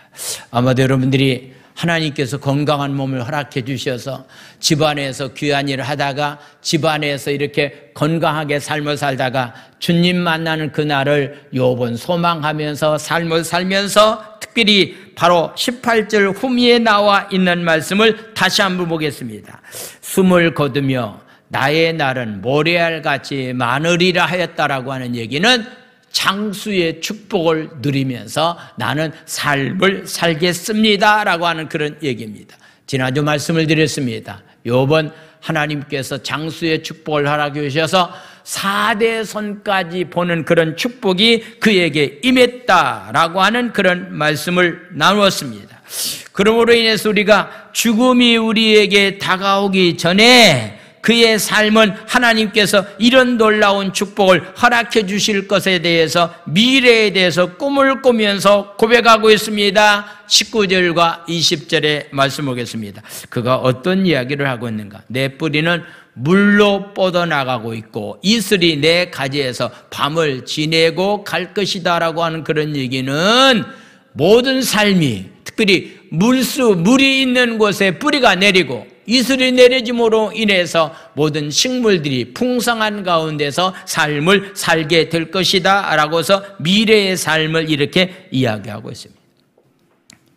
아마도 여러분들이 하나님께서 건강한 몸을 허락해 주셔서 집안에서 귀한 일을 하다가 집안에서 이렇게 건강하게 삶을 살다가 주님 만나는 그날을 욥은 소망하면서 삶을 살면서, 특별히 바로 18절 후미에 나와 있는 말씀을 다시 한번 보겠습니다. 숨을 거두며 나의 날은 모래알같이 많으리라 하였다라고 하는 얘기는 장수의 축복을 누리면서 나는 삶을 살겠습니다라고 하는 그런 얘기입니다. 지난주 말씀을 드렸습니다. 욥은 하나님께서 장수의 축복을 허락해 주셔서 4대선까지 보는 그런 축복이 그에게 임했다라고 하는 그런 말씀을 나누었습니다. 그러므로 인해서 우리가 죽음이 우리에게 다가오기 전에 그의 삶은 하나님께서 이런 놀라운 축복을 허락해 주실 것에 대해서, 미래에 대해서 꿈을 꾸면서 고백하고 있습니다. 19절과 20절의 말씀 보겠습니다. 그가 어떤 이야기를 하고 있는가? 내 뿌리는 물로 뻗어나가고 있고 이슬이 내 가지에서 밤을 지내고 갈 것이다 라고 하는 그런 얘기는, 모든 삶이, 특별히 물이 있는 곳에 뿌리가 내리고 이슬이 내려짐으로 인해서 모든 식물들이 풍성한 가운데서 삶을 살게 될 것이다 라고서 미래의 삶을 이렇게 이야기하고 있습니다.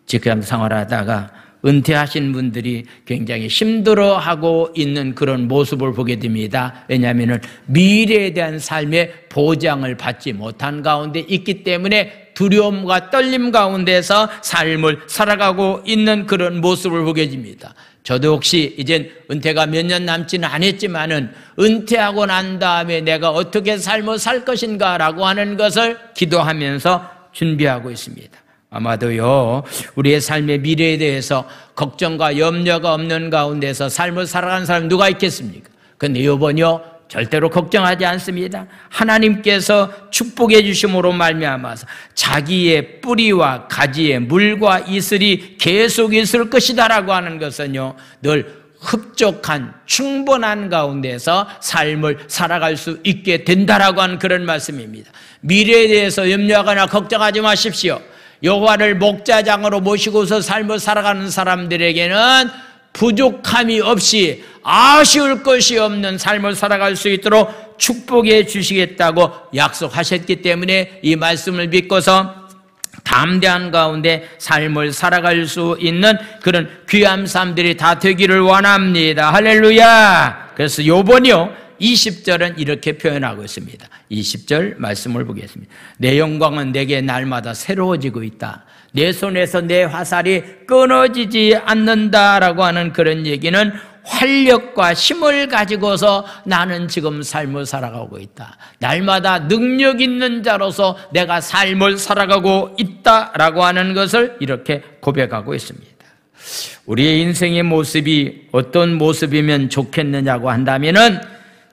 직장 생활하다가 은퇴하신 분들이 굉장히 힘들어하고 있는 그런 모습을 보게 됩니다. 왜냐하면 미래에 대한 삶의 보장을 받지 못한 가운데 있기 때문에 두려움과 떨림 가운데서 삶을 살아가고 있는 그런 모습을 보게 됩니다. 저도 혹시 이젠 은퇴가 몇 년 남지는 않았지만은 은퇴하고 난 다음에 내가 어떻게 삶을 살 것인가라고 하는 것을 기도하면서 준비하고 있습니다. 아마도요, 우리의 삶의 미래에 대해서 걱정과 염려가 없는 가운데서 삶을 살아가는 사람이 누가 있겠습니까? 그런데 욥은요 절대로 걱정하지 않습니다. 하나님께서 축복해 주심으로 말미암아서 자기의 뿌리와 가지에 물과 이슬이 계속 있을 것이다라고 하는 것은요 늘 흡족한 충분한 가운데서 삶을 살아갈 수 있게 된다라고 하는 그런 말씀입니다. 미래에 대해서 염려하거나 걱정하지 마십시오. 여호와를 목자장으로 모시고서 삶을 살아가는 사람들에게는 부족함이 없이 아쉬울 것이 없는 삶을 살아갈 수 있도록 축복해 주시겠다고 약속하셨기 때문에 이 말씀을 믿고서 담대한 가운데 삶을 살아갈 수 있는 그런 귀한 삶들이 다 되기를 원합니다. 할렐루야. 그래서 욥은요 20절은 이렇게 표현하고 있습니다. 20절 말씀을 보겠습니다. 내 영광은 내게 날마다 새로워지고 있다. 내 손에서 내 화살이 끊어지지 않는다라고 하는 그런 얘기는 활력과 힘을 가지고서 나는 지금 삶을 살아가고 있다. 날마다 능력 있는 자로서 내가 삶을 살아가고 있다라고 하는 것을 이렇게 고백하고 있습니다. 우리의 인생의 모습이 어떤 모습이면 좋겠느냐고 한다면은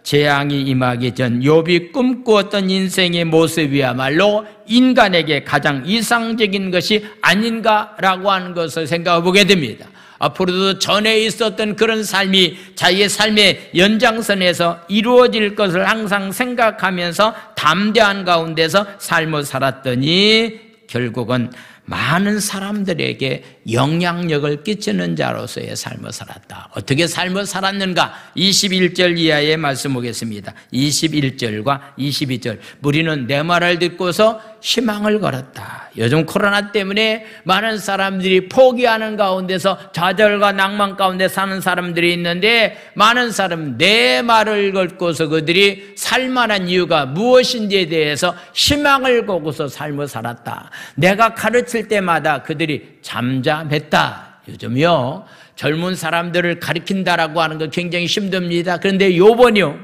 재앙이 임하기 전 욥이 꿈꾸었던 인생의 모습이야말로 인간에게 가장 이상적인 것이 아닌가라고 하는 것을 생각해 보게 됩니다. 앞으로도 전에 있었던 그런 삶이 자기의 삶의 연장선에서 이루어질 것을 항상 생각하면서 담대한 가운데서 삶을 살았더니 결국은 많은 사람들에게 영향력을 끼치는 자로서의 삶을 살았다. 어떻게 삶을 살았는가? 21절 이하의 말씀 보겠습니다. 21절과 22절. 무리는 내 말을 듣고서 희망을 걸었다. 요즘 코로나 때문에 많은 사람들이 포기하는 가운데서 좌절과 낭만 가운데 사는 사람들이 있는데 많은 사람 내 말을 걸고서 그들이 살만한 이유가 무엇인지에 대해서 희망을 걸고서 삶을 살았다. 내가 가르칠 때마다 그들이 잠잠했다. 요즘요 젊은 사람들을 가르친다라고 하는 거 굉장히 힘듭니다. 그런데 욥은요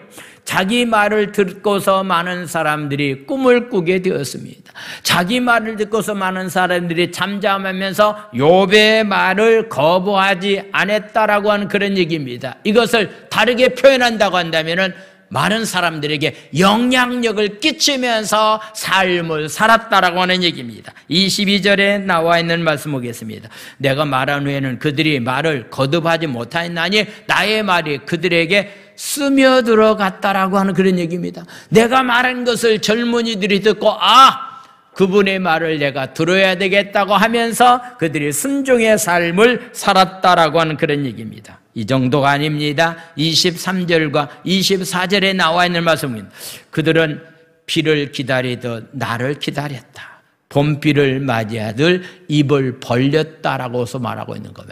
자기 말을 듣고서 많은 사람들이 꿈을 꾸게 되었습니다. 자기 말을 듣고서 많은 사람들이 잠잠하면서 욥의 말을 거부하지 않았다라고 하는 그런 얘기입니다. 이것을 다르게 표현한다고 한다면은 많은 사람들에게 영향력을 끼치면서 삶을 살았다라고 하는 얘기입니다. 22절에 나와 있는 말씀 보겠습니다. 내가 말한 후에는 그들이 말을 거듭하지 못하였나니 나의 말이 그들에게 스며들어갔다라고 하는 그런 얘기입니다. 내가 말한 것을 젊은이들이 듣고 그분의 말을 내가 들어야 되겠다고 하면서 그들이 순종의 삶을 살았다라고 하는 그런 얘기입니다. 이 정도가 아닙니다. 23절과 24절에 나와 있는 말씀입니다. 그들은 비를 기다리듯 나를 기다렸다. 봄비를 맞이하듯 입을 벌렸다라고서 말하고 있는 거예요.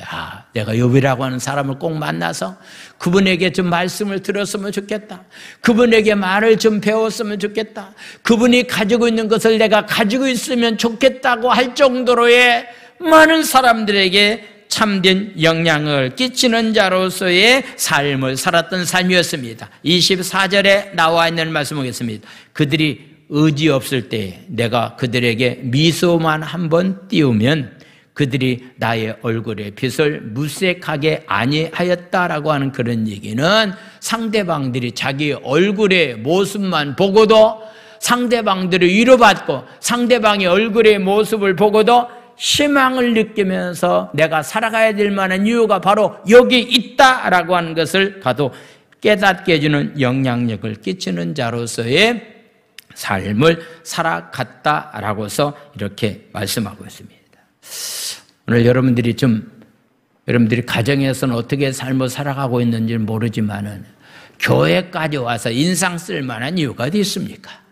내가 욥이라고 하는 사람을 꼭 만나서 그분에게 좀 말씀을 들었으면 좋겠다. 그분에게 말을 좀 배웠으면 좋겠다. 그분이 가지고 있는 것을 내가 가지고 있으면 좋겠다고 할 정도로의 많은 사람들에게 참된 영향을 끼치는 자로서의 삶을 살았던 삶이었습니다. 24절에 나와 있는 말씀 보겠습니다. 그들이 의지 없을 때 내가 그들에게 미소만 한번 띄우면 그들이 나의 얼굴의 빛을 무색하게 아니하였다라고 하는 그런 얘기는 상대방들이 자기 얼굴의 모습만 보고도 상대방들을 위로받고 상대방의 얼굴의 모습을 보고도 희망을 느끼면서 내가 살아가야 될 만한 이유가 바로 여기 있다라고 하는 것을 가도 깨닫게 해주는 영향력을 끼치는 자로서의 삶을 살아갔다라고서 이렇게 말씀하고 있습니다. 오늘 여러분들이 가정에서는 어떻게 삶을 살아가고 있는지 모르지만은 교회까지 와서 인상 쓸 만한 이유가 어디 있습니까?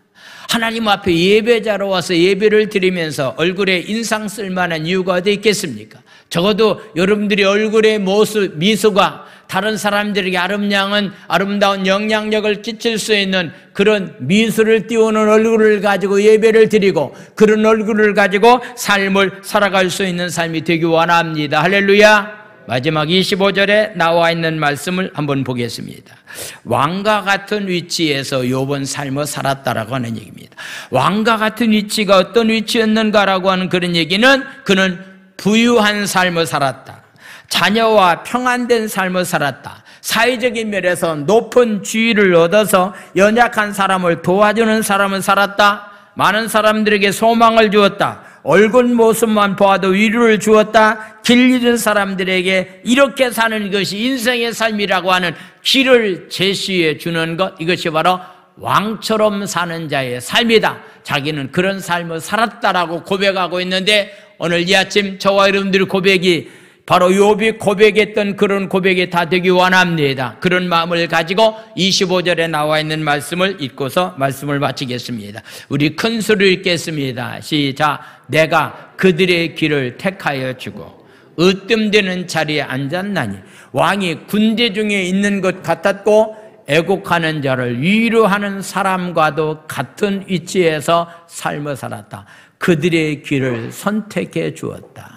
하나님 앞에 예배자로 와서 예배를 드리면서 얼굴에 인상 쓸 만한 이유가 어디 있겠습니까? 적어도 여러분들이 얼굴의 모습, 미소가 다른 사람들에게 아름다운 영향력을 끼칠 수 있는 그런 미소를 띄우는 얼굴을 가지고 예배를 드리고 그런 얼굴을 가지고 삶을 살아갈 수 있는 삶이 되기 원합니다. 할렐루야. 마지막 25절에 나와 있는 말씀을 한번 보겠습니다. 왕과 같은 위치에서 욥은 삶을 살았다라고 하는 얘기입니다. 왕과 같은 위치가 어떤 위치였는가라고 하는 그런 얘기는 그는 부유한 삶을 살았다. 자녀와 평안된 삶을 살았다. 사회적인 면에서 높은 지위를 얻어서 연약한 사람을 도와주는 사람은 살았다. 많은 사람들에게 소망을 주었다. 얼굴 모습만 보아도 위로를 주었다. 길 잃은 사람들에게 이렇게 사는 것이 인생의 삶이라고 하는 길을 제시해 주는 것, 이것이 바로 왕처럼 사는 자의 삶이다. 자기는 그런 삶을 살았다라고 고백하고 있는데, 오늘 이 아침 저와 여러분들의 고백이 바로 욥이 고백했던 그런 고백이 다 되기 원합니다. 그런 마음을 가지고 25절에 나와 있는 말씀을 읽고서 말씀을 마치겠습니다. 우리 큰 소리로 읽겠습니다. 시작. 내가 그들의 길을 택하여 주고 으뜸되는 자리에 앉았나니 왕이 군대 중에 있는 것 같았고 애곡하는 자를 위로하는 사람과도 같은 위치에서 삶을 살았다. 그들의 길을 선택해 주었다.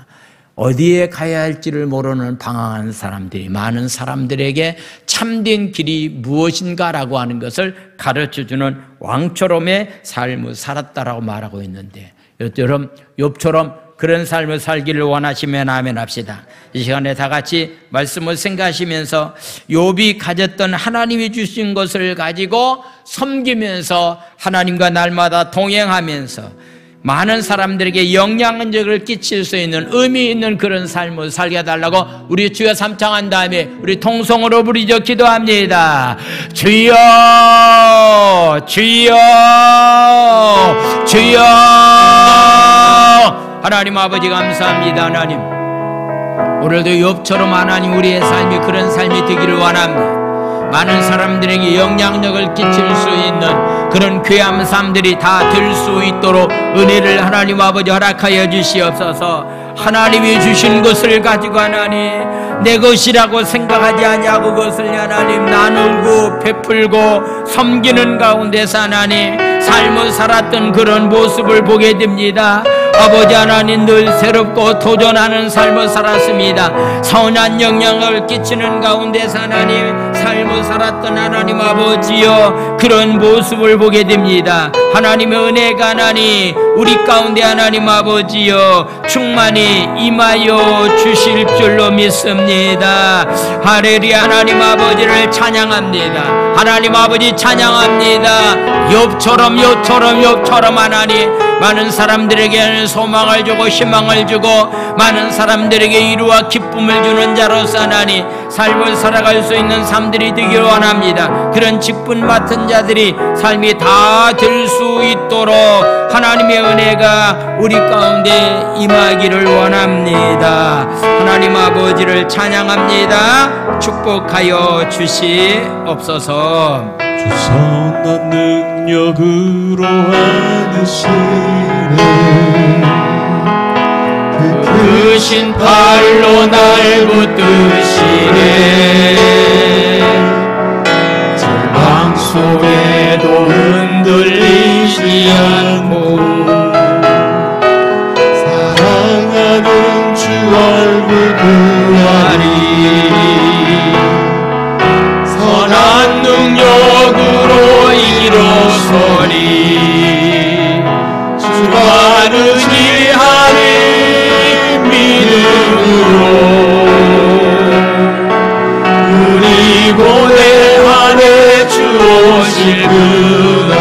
어디에 가야 할지를 모르는 방황한 사람들이, 많은 사람들에게 참된 길이 무엇인가라고 하는 것을 가르쳐주는 왕처럼의 삶을 살았다라고 말하고 있는데, 여러분 욥처럼 그런 삶을 살기를 원하시면 아멘 합시다. 이 시간에 다 같이 말씀을 생각하시면서 욥이 가졌던 하나님이 주신 것을 가지고 섬기면서 하나님과 날마다 동행하면서 많은 사람들에게 영향력을 끼칠 수 있는 의미 있는 그런 삶을 살게 해달라고 우리 주여 삼창한 다음에 우리 통성으로 부르짖어 기도합니다. 주여, 주여, 주여. 하나님 아버지 감사합니다. 하나님, 오늘도 욥처럼 하나님 우리의 삶이 그런 삶이 되기를 원합니다. 많은 사람들에게 영향력을 끼칠 수 있는 그런 귀한 삶들이 다 될 수 있도록 은혜를 하나님 아버지 허락하여 주시옵소서. 하나님이 주신 것을 가지고 하나님 내 것이라고 생각하지 아니하고 그것을 하나님 나누고 베풀고 섬기는 가운데서 하나님 삶을 살았던 그런 모습을 보게 됩니다. 아버지 하나님, 늘 새롭고 도전하는 삶을 살았습니다. 선한 영향을 끼치는 가운데서 하나님 삶을 살았던 하나님 아버지여, 그런 모습을 보게 됩니다. 하나님의 은혜가 하나님 우리 가운데 하나님 아버지여 충만히 임하여 주실 줄로 믿습니다. 할렐루야. 하나님 아버지를 찬양합니다. 하나님 아버지 찬양합니다. 욥처럼 하나님 많은 사람들에게는 소망을 주고 희망을 주고 많은 사람들에게 위로와 기쁨을 주는 자로서 하나님 삶을 살아갈 수 있는 삶들이 되기를 원합니다. 그런 직분 맡은 자들이 삶이 다 될 수 있도록 하나님의 은혜가 우리 가운데 임하기를 원합니다. 하나님 아버지를 찬양합니다. 축복하여 주시옵소서. 주 선한 능력으로 하시네, 크신 팔로 날 붙드시네. 절망 속에도 흔들리지 않고 사랑하는 주 얼굴 구하리. 선한 능력으로 일어서리. 주가 의지하리 믿음으로. 그리고 내 안에 주 오실 그날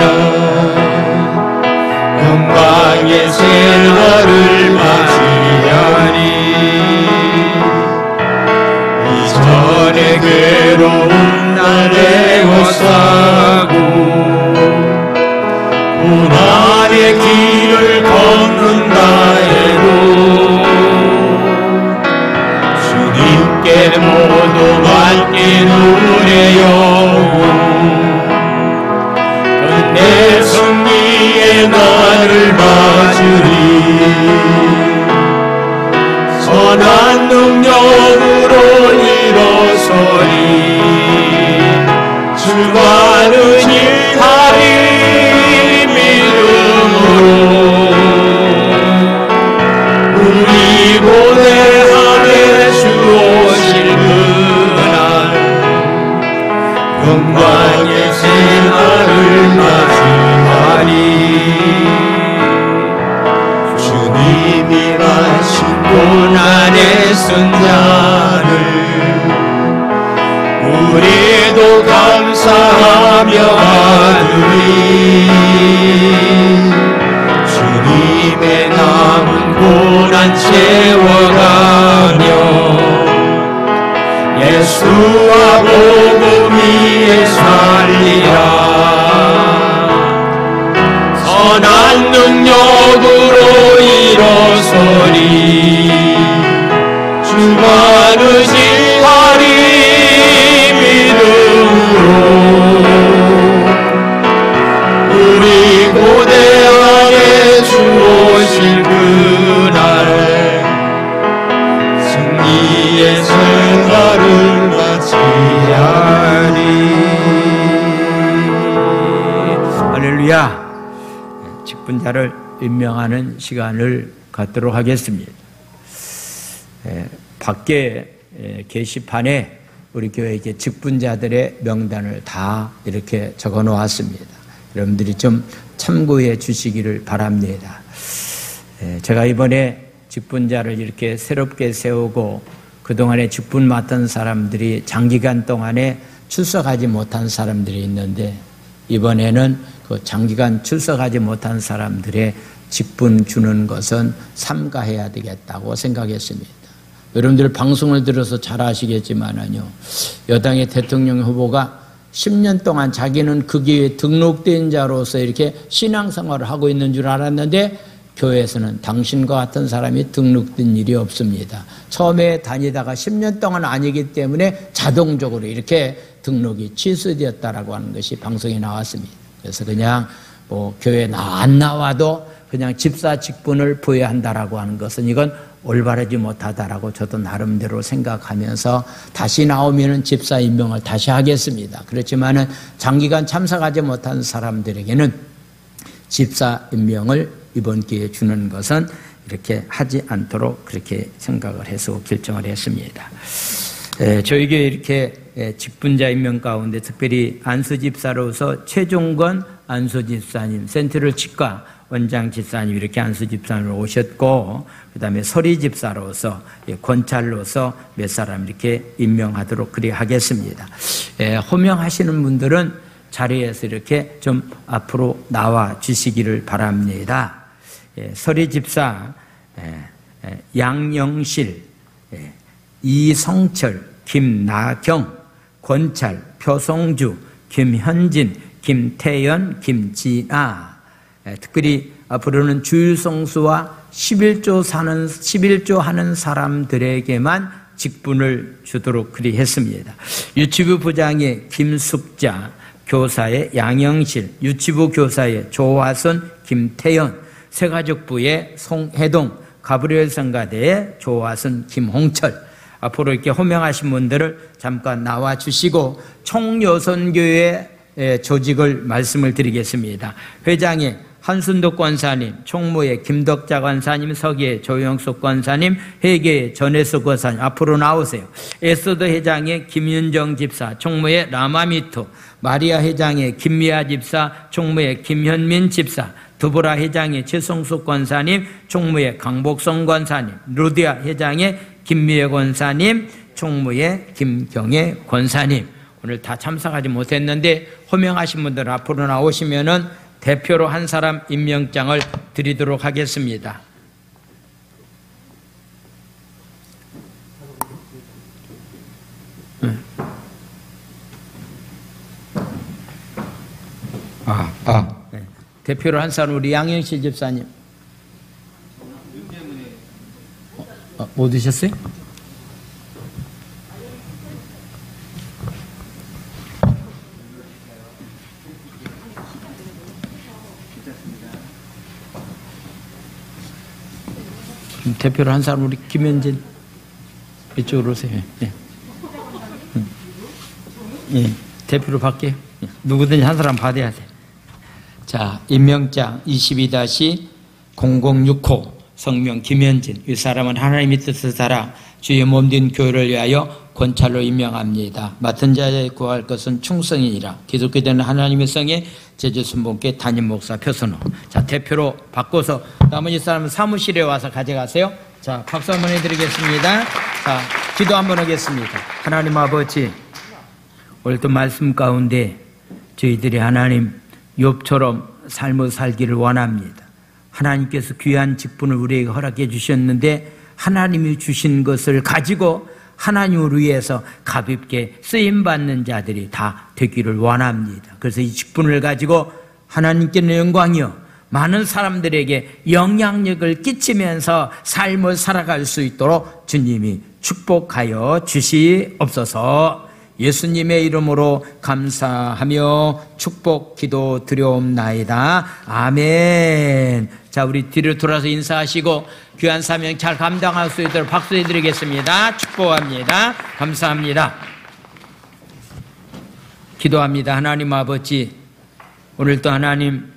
영광의 새날을 맞이하리. 이전의 괴로운 날 애워싸고 고난의 길을 걷는다 해도 주님께 모두 맡긴 우리의 영혼 끝내 승리의 날을 맞으리. 선한 능력으로 일어서리. 주가 의지하리 믿음으로. 우리 고대 안에 주 오실 그날 영광의 새날을 맞이하리. 주님이 가신 고난의 승자를 우리도 감사하며 하느니 주님의 남은 고난 채워가며 예수와 복음 위에 살리라. 선한 능력으로 일어서리. 주만 의지하리 믿음으로. 우리 고대하게 주 오실 그날 승리의 생활을 맞이하리. 할렐루야. 직분자를 임명하는 시간을 갖도록 하겠습니다. 밖에 게시판에 우리 교회 직분자들의 명단을 다 이렇게 적어 놓았습니다. 여러분들이 좀 참고해 주시기를 바랍니다. 제가 이번에 직분자를 이렇게 새롭게 세우고 그동안에 직분 맡은 사람들이 장기간 동안에 출석하지 못한 사람들이 있는데 이번에는 그 장기간 출석하지 못한 사람들의 직분 주는 것은 삼가해야 되겠다고 생각했습니다. 여러분들 방송을 들어서 잘 아시겠지만요, 여당의 대통령 후보가 10년 동안 자기는 그 교회에 등록된 자로서 이렇게 신앙생활을 하고 있는 줄 알았는데 교회에서는 당신과 같은 사람이 등록된 일이 없습니다. 처음에 다니다가 10년 동안 아니기 때문에 자동적으로 이렇게 등록이 취소되었다라고 하는 것이 방송에 나왔습니다. 그래서 그냥 교회 안 나와도 그냥 집사 직분을 부여한다라고 하는 것은 이건 올바르지 못하다라고 저도 나름대로 생각하면서 다시 나오면은 집사 임명을 다시 하겠습니다. 그렇지만은 장기간 참석하지 못한 사람들에게는 집사 임명을 이번 기회에 주는 것은 이렇게 하지 않도록 그렇게 생각을 해서 결정을 했습니다. 저희 교회 이렇게 직분자 임명 가운데 특별히 안수집사로서 최종건 안수집사님, 센트럴 치과 원장 집사님 이렇게 안수집사님을 오셨고, 그 다음에 서리집사로서 권찰로서 몇 사람 이렇게 임명하도록 그리 하겠습니다. 호명하시는 분들은 자리에서 이렇게 좀 앞으로 나와 주시기를 바랍니다. 서리집사 양영실, 이성철, 김나경, 권찰, 표성주, 김현진, 김태연, 김진아. 특별히 앞으로는 주일성수와 11조 하는 사람들에게만 직분을 주도록 그리 했습니다. 유치부 부장의 김숙자, 교사의 양영실, 유치부 교사의 조화선, 김태연, 새가족부의 송혜동, 가브리엘 성가대의 조화선, 김홍철. 앞으로 이렇게 호명하신 분들을 잠깐 나와 주시고 총여선교회 조직을 말씀을 드리겠습니다. 회장의 한순덕 권사님, 총무의 김덕자 권사님, 서기의 조영숙 권사님, 회계의 전혜수 권사님 앞으로 나오세요. 에소드 회장의 김윤정 집사, 총무의 라마미토, 마리아 회장의 김미아 집사, 총무의 김현민 집사, 두보라 회장의 최성숙 권사님, 총무의 강복성 권사님, 루디아 회장의 김미애 권사님, 총무의 김경애 권사님. 오늘 다 참석하지 못했는데 호명하신 분들 앞으로 나오시면은 대표로 한 사람 임명장을 드리도록 하겠습니다. 네. 대표로 한 사람 우리 양영실 집사님. 못 드셨어요? 대표로 한 사람 우리 김현진 이쪽으로 오세요. 네. 네. 대표로 받게요. 누구든지 한 사람 받아야 돼. 자, 임명장 22-0065 성명 김현진. 이 사람은 하나님의 뜻을 따라 주의 몸된 교회를 위하여 권찰로 임명합니다. 맡은 자에 구할 것은 충성이니라. 기독교 되는 하나님의 성에 제주순복계 담임 목사 표선호. 자, 대표로 바꿔서 나머지 사람은 사무실에 와서 가져가세요. 자, 박수 한번 해드리겠습니다. 자, 기도 한번 하겠습니다. 하나님 아버지, 오늘 또 말씀 가운데 저희들이 하나님 욥처럼 삶을 살기를 원합니다. 하나님께서 귀한 직분을 우리에게 허락해 주셨는데 하나님이 주신 것을 가지고 하나님을 위해서 가볍게 쓰임받는 자들이 다 되기를 원합니다. 그래서 이 직분을 가지고 하나님께는 영광이요 많은 사람들에게 영향력을 끼치면서 삶을 살아갈 수 있도록 주님이 축복하여 주시옵소서. 예수님의 이름으로 감사하며 축복 기도 드려옵나이다. 아멘. 자, 우리 뒤로 돌아서 인사하시고 귀한 사명 잘 감당할 수 있도록 박수해 드리겠습니다. 축복합니다. 감사합니다. 기도합니다. 하나님 아버지, 오늘도 하나님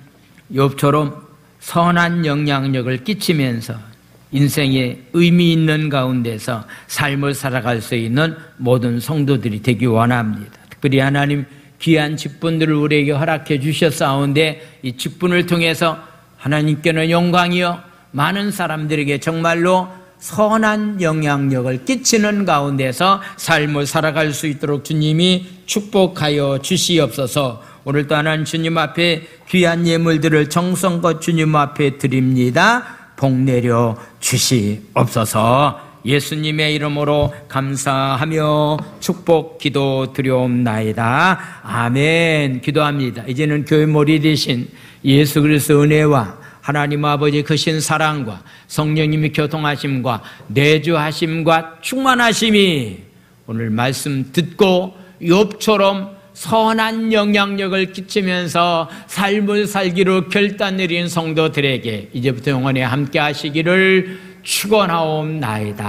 욥처럼 선한 영향력을 끼치면서 인생에 의미 있는 가운데서 삶을 살아갈 수 있는 모든 성도들이 되기 원합니다. 특별히 하나님 귀한 직분들을 우리에게 허락해 주셨사온데 이 직분을 통해서 하나님께는 영광이요 많은 사람들에게 정말로 선한 영향력을 끼치는 가운데서 삶을 살아갈 수 있도록 주님이 축복하여 주시옵소서. 오늘도 하나님 주님 앞에 귀한 예물들을 정성껏 주님 앞에 드립니다. 복 내려 주시옵소서. 예수님의 이름으로 감사하며 축복 기도 드려옵나이다. 아멘. 기도합니다. 이제는 교회 머리 대신 예수 그리스도의 은혜와 하나님 아버지 크신 사랑과 성령님의 교통하심과 내주하심과 충만하심이 오늘 말씀 듣고 욥처럼 선한 영향력을 끼치면서 삶을 살기로 결단 내린 성도들에게 이제부터 영원히 함께 하시기를 축원하옵나이다.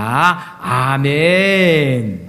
아멘.